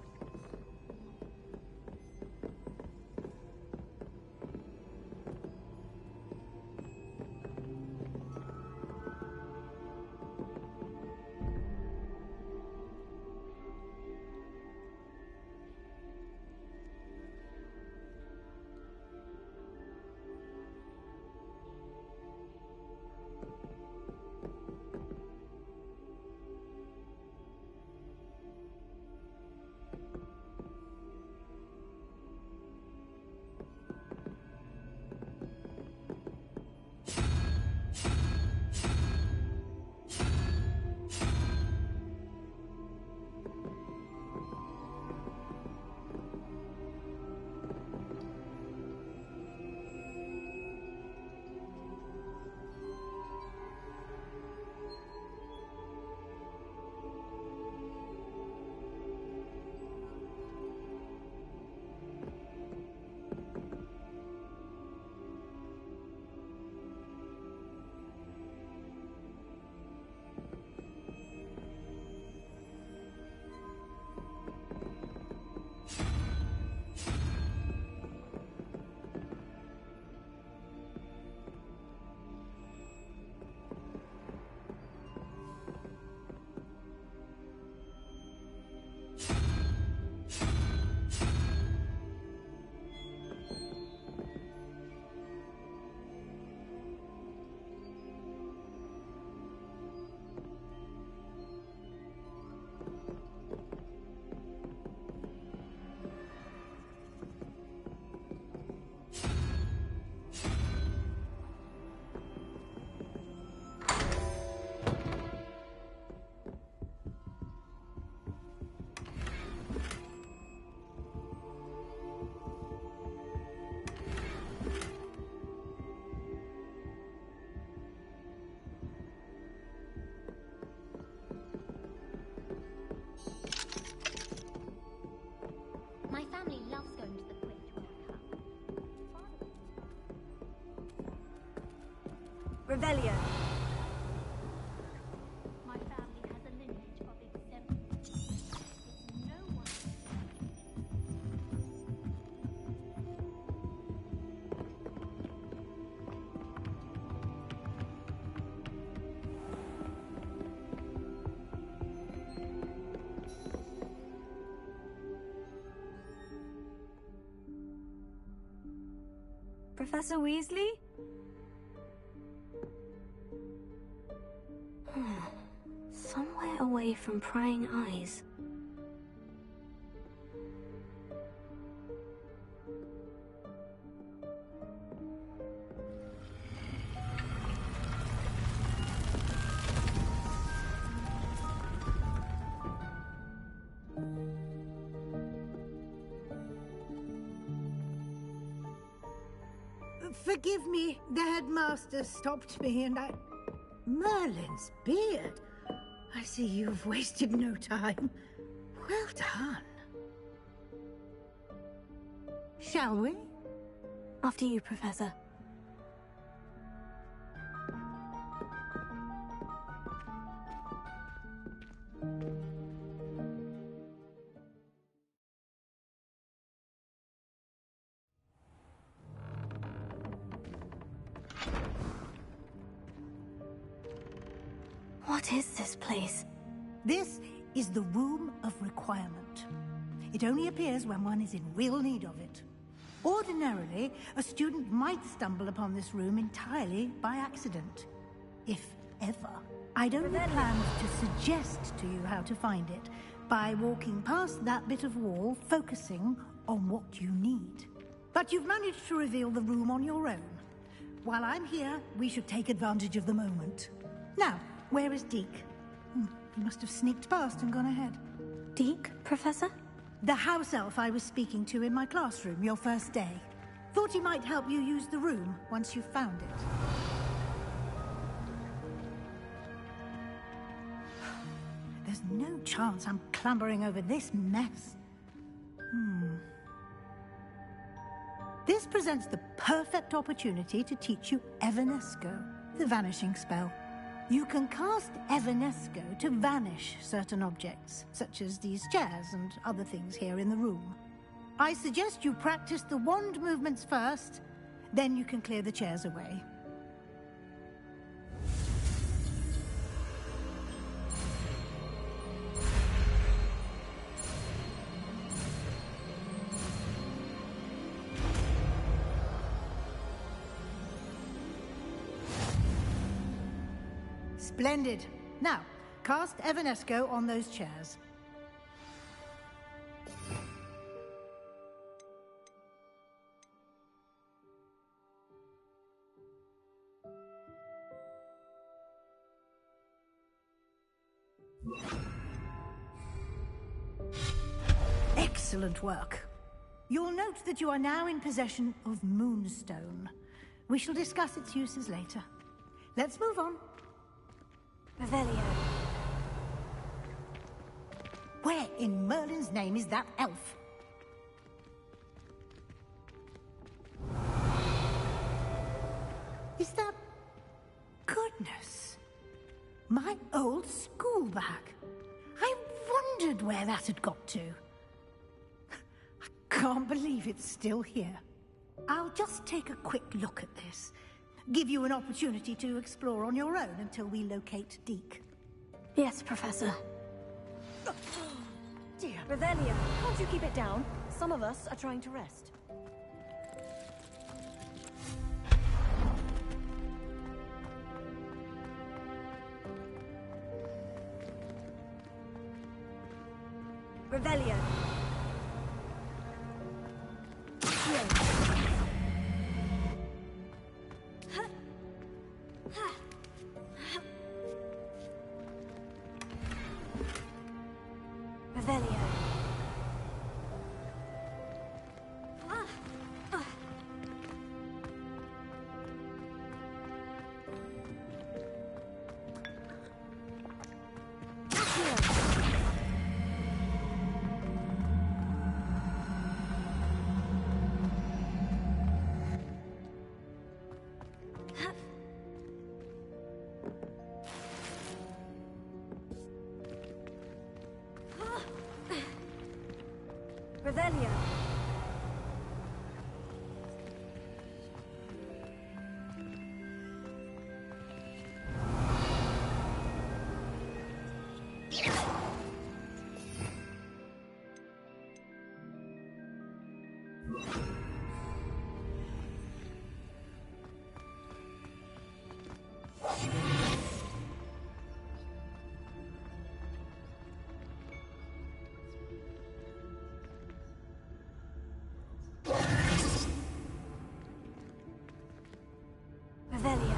[SPEAKER 14] My family loves going to the Quint when I come.
[SPEAKER 1] Revelio.
[SPEAKER 14] My family has a lineage of exemplars. It's no one.
[SPEAKER 1] Professor Weasley? Somewhere away from prying eyes.
[SPEAKER 4] Forgive me, the headmaster stopped me and I... Merlin's beard. I see you've wasted no time. Well done. Shall we?
[SPEAKER 1] After you, Professor. What is this place?
[SPEAKER 4] This is the Room of Requirement. It only appears when one is in real need of it. Ordinarily, a student might stumble upon this room entirely by accident. If ever. I'd only planned to suggest to you how to find it by walking past that bit of wall, focusing on what you need. But you've managed to reveal the room on your own. While I'm here, we should take advantage of the moment. Now, where is Deke? He must have sneaked past and gone ahead.
[SPEAKER 1] Deke, Professor?
[SPEAKER 4] The house elf I was speaking to in my classroom your first day. Thought he might help you use the room once you found it. There's no chance I'm clambering over this mess. This presents the perfect opportunity to teach you Evanesco, the vanishing spell. You can cast Evanesco to vanish certain objects, such as these chairs and other things here in the room. I suggest you practice the wand movements first, then you can clear the chairs away. Splendid. Now, cast Evanesco on those chairs. Excellent work. You'll note that you are now in possession of Moonstone. We shall discuss its uses later. Let's move on.
[SPEAKER 1] Revelio.
[SPEAKER 4] Where in Merlin's name is that elf? Is that... Goodness. My old school bag. I wondered where that had got to. I can't believe it's still here. I'll just take a quick look at this. Give you an opportunity to explore on your own until we locate Deke.
[SPEAKER 1] Yes, Professor.
[SPEAKER 12] Dear Revelio, can't you keep it down? Some of us are trying to rest.
[SPEAKER 1] Revelio. Revelio. Revelio. Revelio.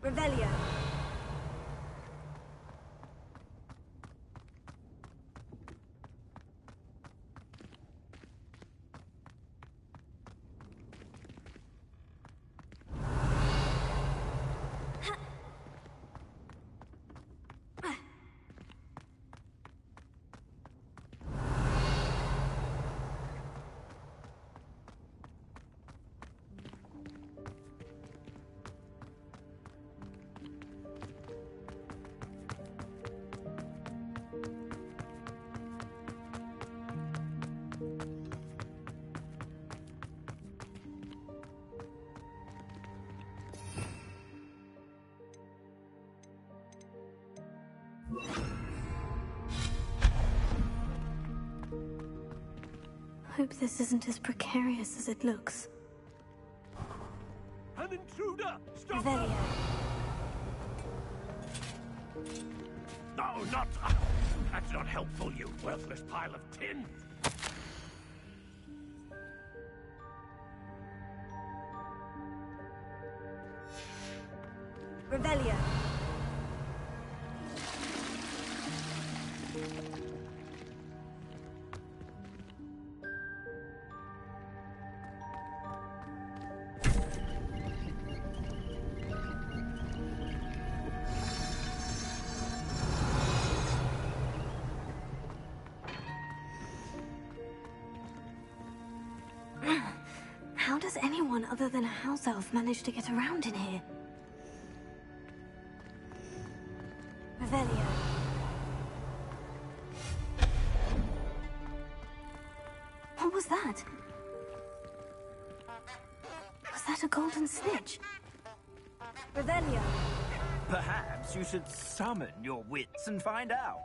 [SPEAKER 1] Revelio. Hope this isn't as precarious as it looks.
[SPEAKER 7] An intruder! Stop
[SPEAKER 1] Revelio.
[SPEAKER 7] her! No, not... That's not helpful, you worthless pile of tin!
[SPEAKER 1] Revelio. How does anyone other than a house elf manage to get around in here? Revelio. What was that? Was that a golden snitch? Revelio.
[SPEAKER 16] Perhaps you should summon your wits and find out.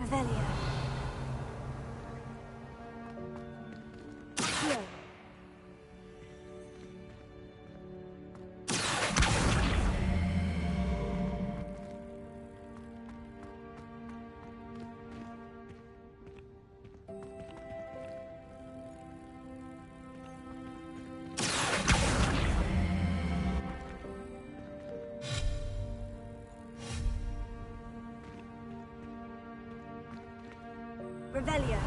[SPEAKER 1] Revelio. Here. Revelio.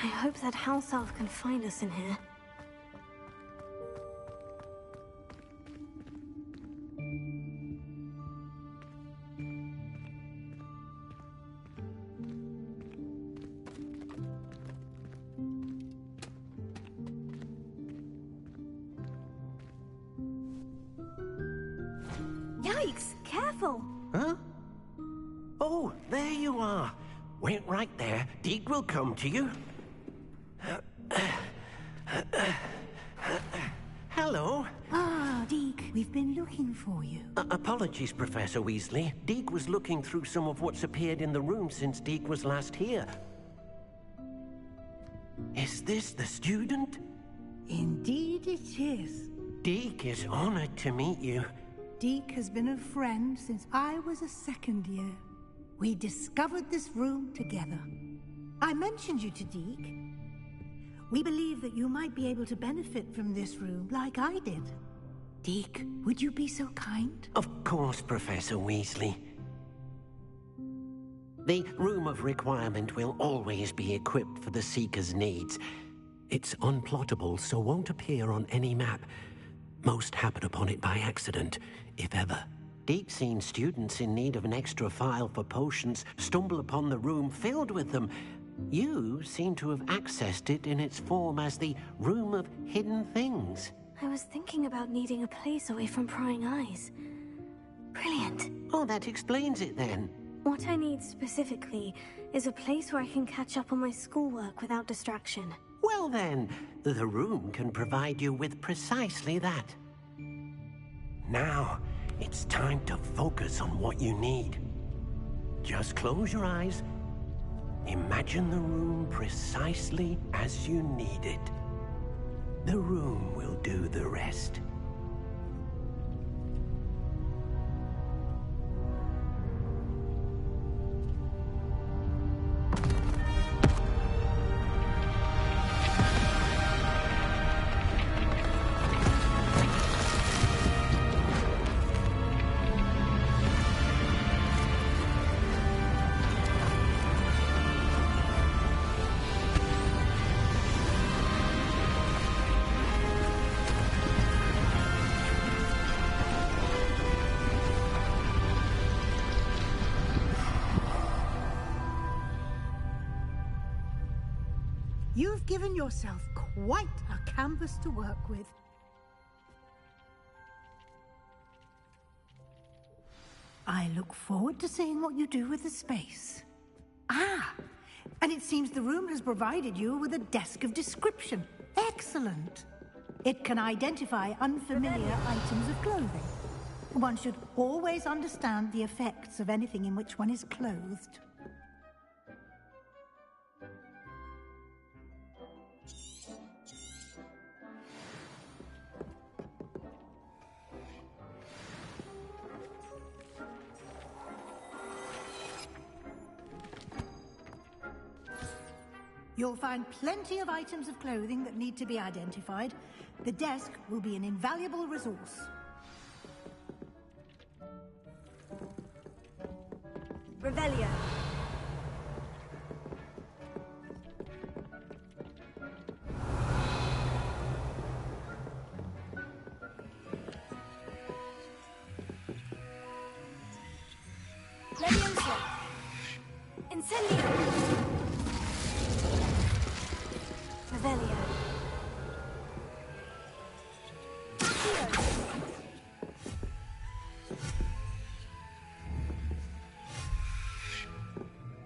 [SPEAKER 1] I hope that house elf can find us in here. Yikes! Careful!
[SPEAKER 9] Huh? Oh, there you are. Wait right there. Deke will come to you. Hello.
[SPEAKER 4] Ah, Deke, we've been looking for you.
[SPEAKER 9] Apologies, Professor Weasley. Deke was looking through some of what's appeared in the room since Deke was last here. Is this the student?
[SPEAKER 4] Indeed it is.
[SPEAKER 9] Deke is honored to meet you.
[SPEAKER 4] Deke has been a friend since I was a second year. We discovered this room together. I mentioned you to Deke. We believe that you might be able to benefit from this room like I did. Deke, would you be so kind?
[SPEAKER 9] Of course, Professor Weasley. The Room of Requirement will always be equipped for the Seeker's needs. It's unplottable, so won't appear on any map. Most happen upon it by accident, if ever. Deke's seen students in need of an extra file for potions stumble upon the room filled with them. You seem to have accessed it in its form as the Room of Hidden Things.
[SPEAKER 1] I was thinking about needing a place away from prying eyes. Brilliant.
[SPEAKER 9] Oh, that explains it then.
[SPEAKER 1] What I need specifically is a place where I can catch up on my schoolwork without distraction.
[SPEAKER 9] Well then, the room can provide you with precisely that. Now, it's time to focus on what you need. Just close your eyes. Imagine the room precisely as you need it. The room will do the rest.
[SPEAKER 4] You've given yourself quite a canvas to work with. I look forward to seeing what you do with the space. Ah, and it seems the room has provided you with a desk of description. Excellent. It can identify unfamiliar items of clothing. One should always understand the effects of anything in which one is clothed. You'll find plenty of items of clothing that need to be identified. The desk will be an invaluable resource.
[SPEAKER 1] Revelio. Leviosa. Incendio. Revelio.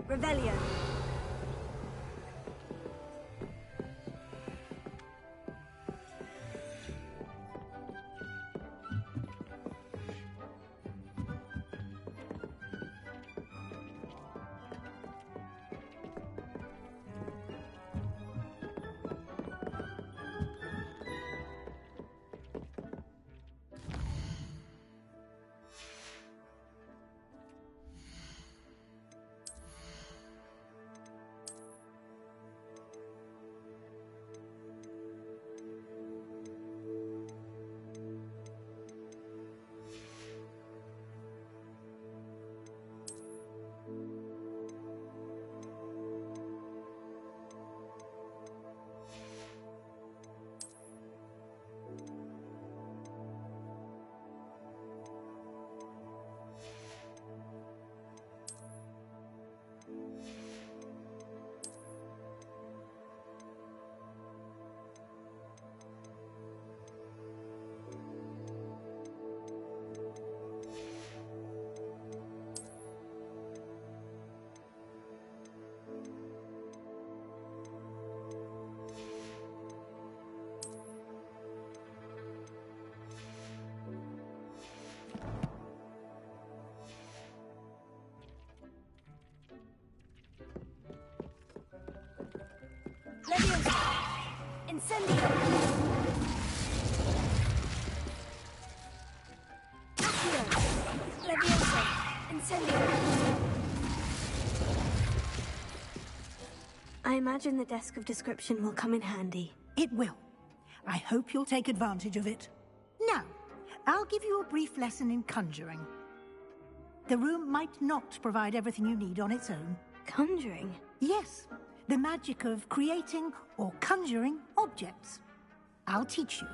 [SPEAKER 1] Revelio. Leviosa! Incendio! Accio! Leviosa! Incendio! I imagine the desk of description will come in handy.
[SPEAKER 4] It will. I hope you'll take advantage of it. Now, I'll give you a brief lesson in conjuring. The room might not provide everything you need on its own.
[SPEAKER 1] Conjuring?
[SPEAKER 4] Yes, the magic of creating or conjuring objects. I'll teach you.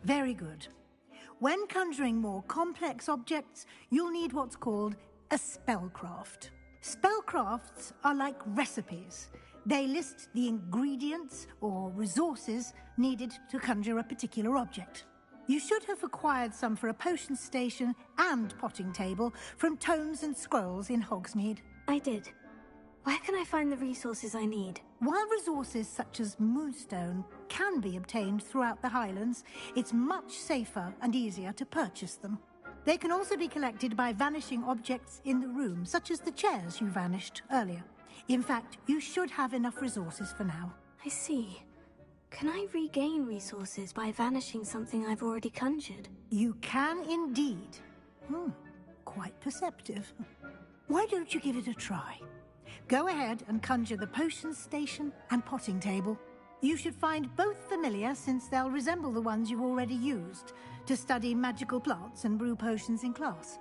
[SPEAKER 4] Very good. When conjuring more complex objects, you'll need what's called a spellcraft. Spellcrafts are like recipes. They list the ingredients or resources needed to conjure a particular object. You should have acquired some for a potion station and potting table from tomes and scrolls in Hogsmeade.
[SPEAKER 1] I did. Where can I find the resources I need?
[SPEAKER 4] While resources such as moonstone can be obtained throughout the Highlands, it's much safer and easier to purchase them. They can also be collected by vanishing objects in the room, such as the chairs you vanished earlier. In fact, you should have enough resources for now.
[SPEAKER 1] I see. Can I regain resources by vanishing something I've already conjured?
[SPEAKER 4] You can indeed. Quite perceptive. Why don't you give it a try? Go ahead and conjure the potion station and potting table. You should find both familiar, since they'll resemble the ones you've already used to study magical plants and brew potions in class.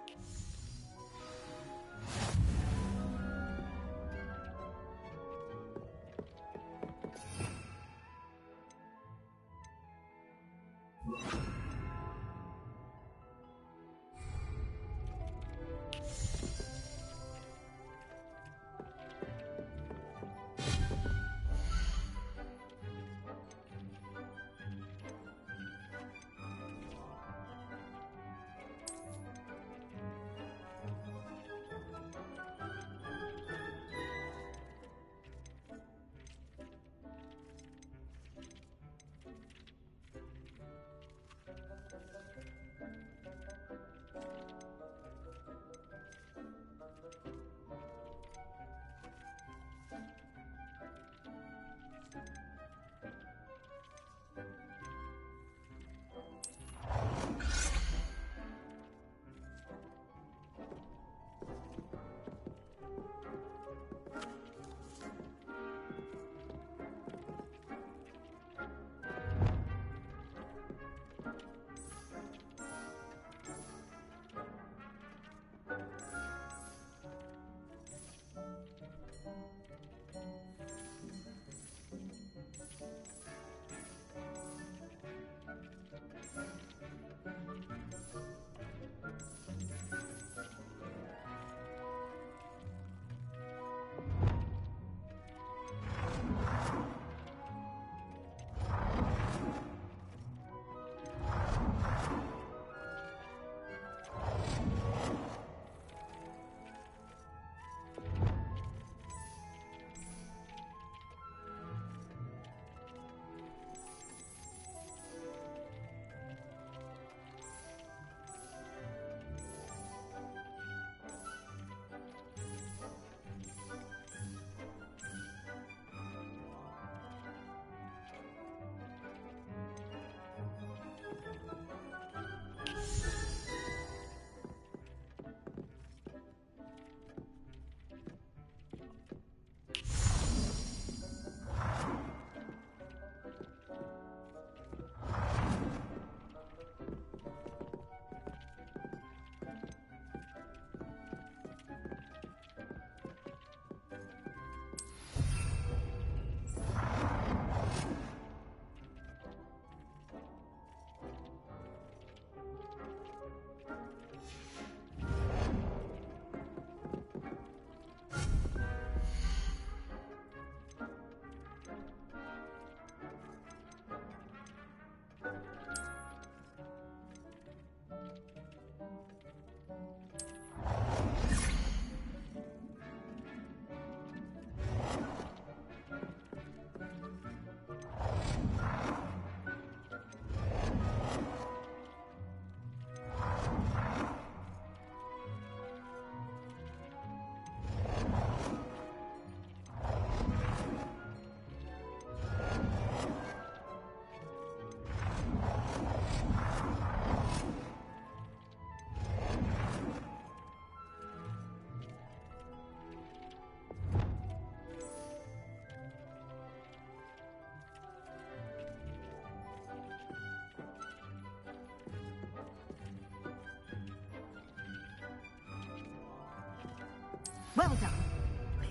[SPEAKER 4] Well done.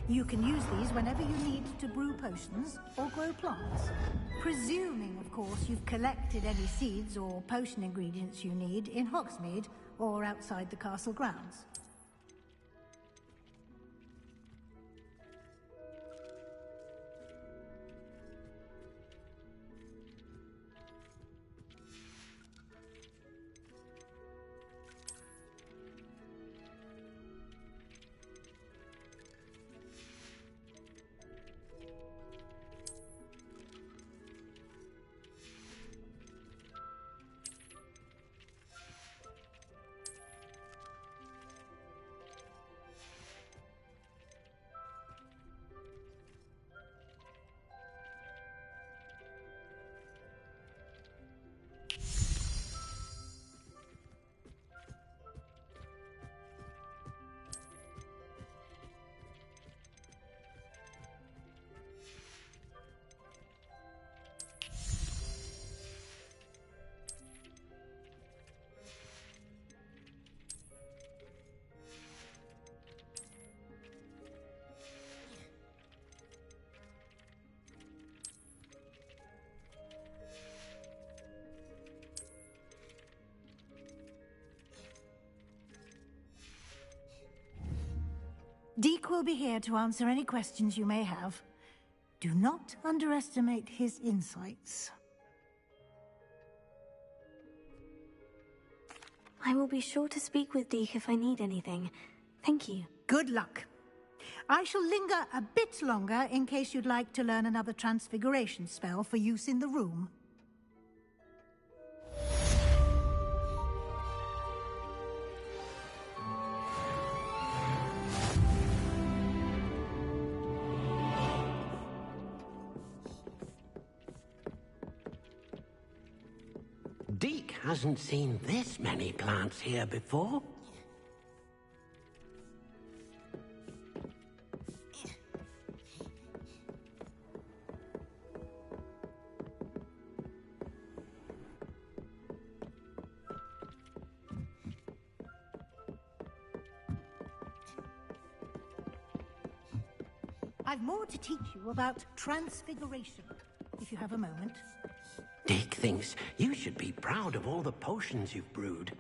[SPEAKER 4] You can use these whenever you need to brew potions or grow plants. Presuming, of course, you've collected any seeds or potion ingredients you need in Hogsmeade or outside the castle grounds. Deke will be here to answer any questions you may have. Do not underestimate his insights.
[SPEAKER 1] I will be sure to speak with Deke if I need anything. Thank you.
[SPEAKER 4] Good luck. I shall linger a bit longer in case you'd like to learn another transfiguration spell for use in the room.
[SPEAKER 9] Deke hasn't seen this many plants here before.
[SPEAKER 4] I've more to teach you about transfiguration, if you have a moment.
[SPEAKER 9] Deke thinks you should be proud of all the potions you've brewed.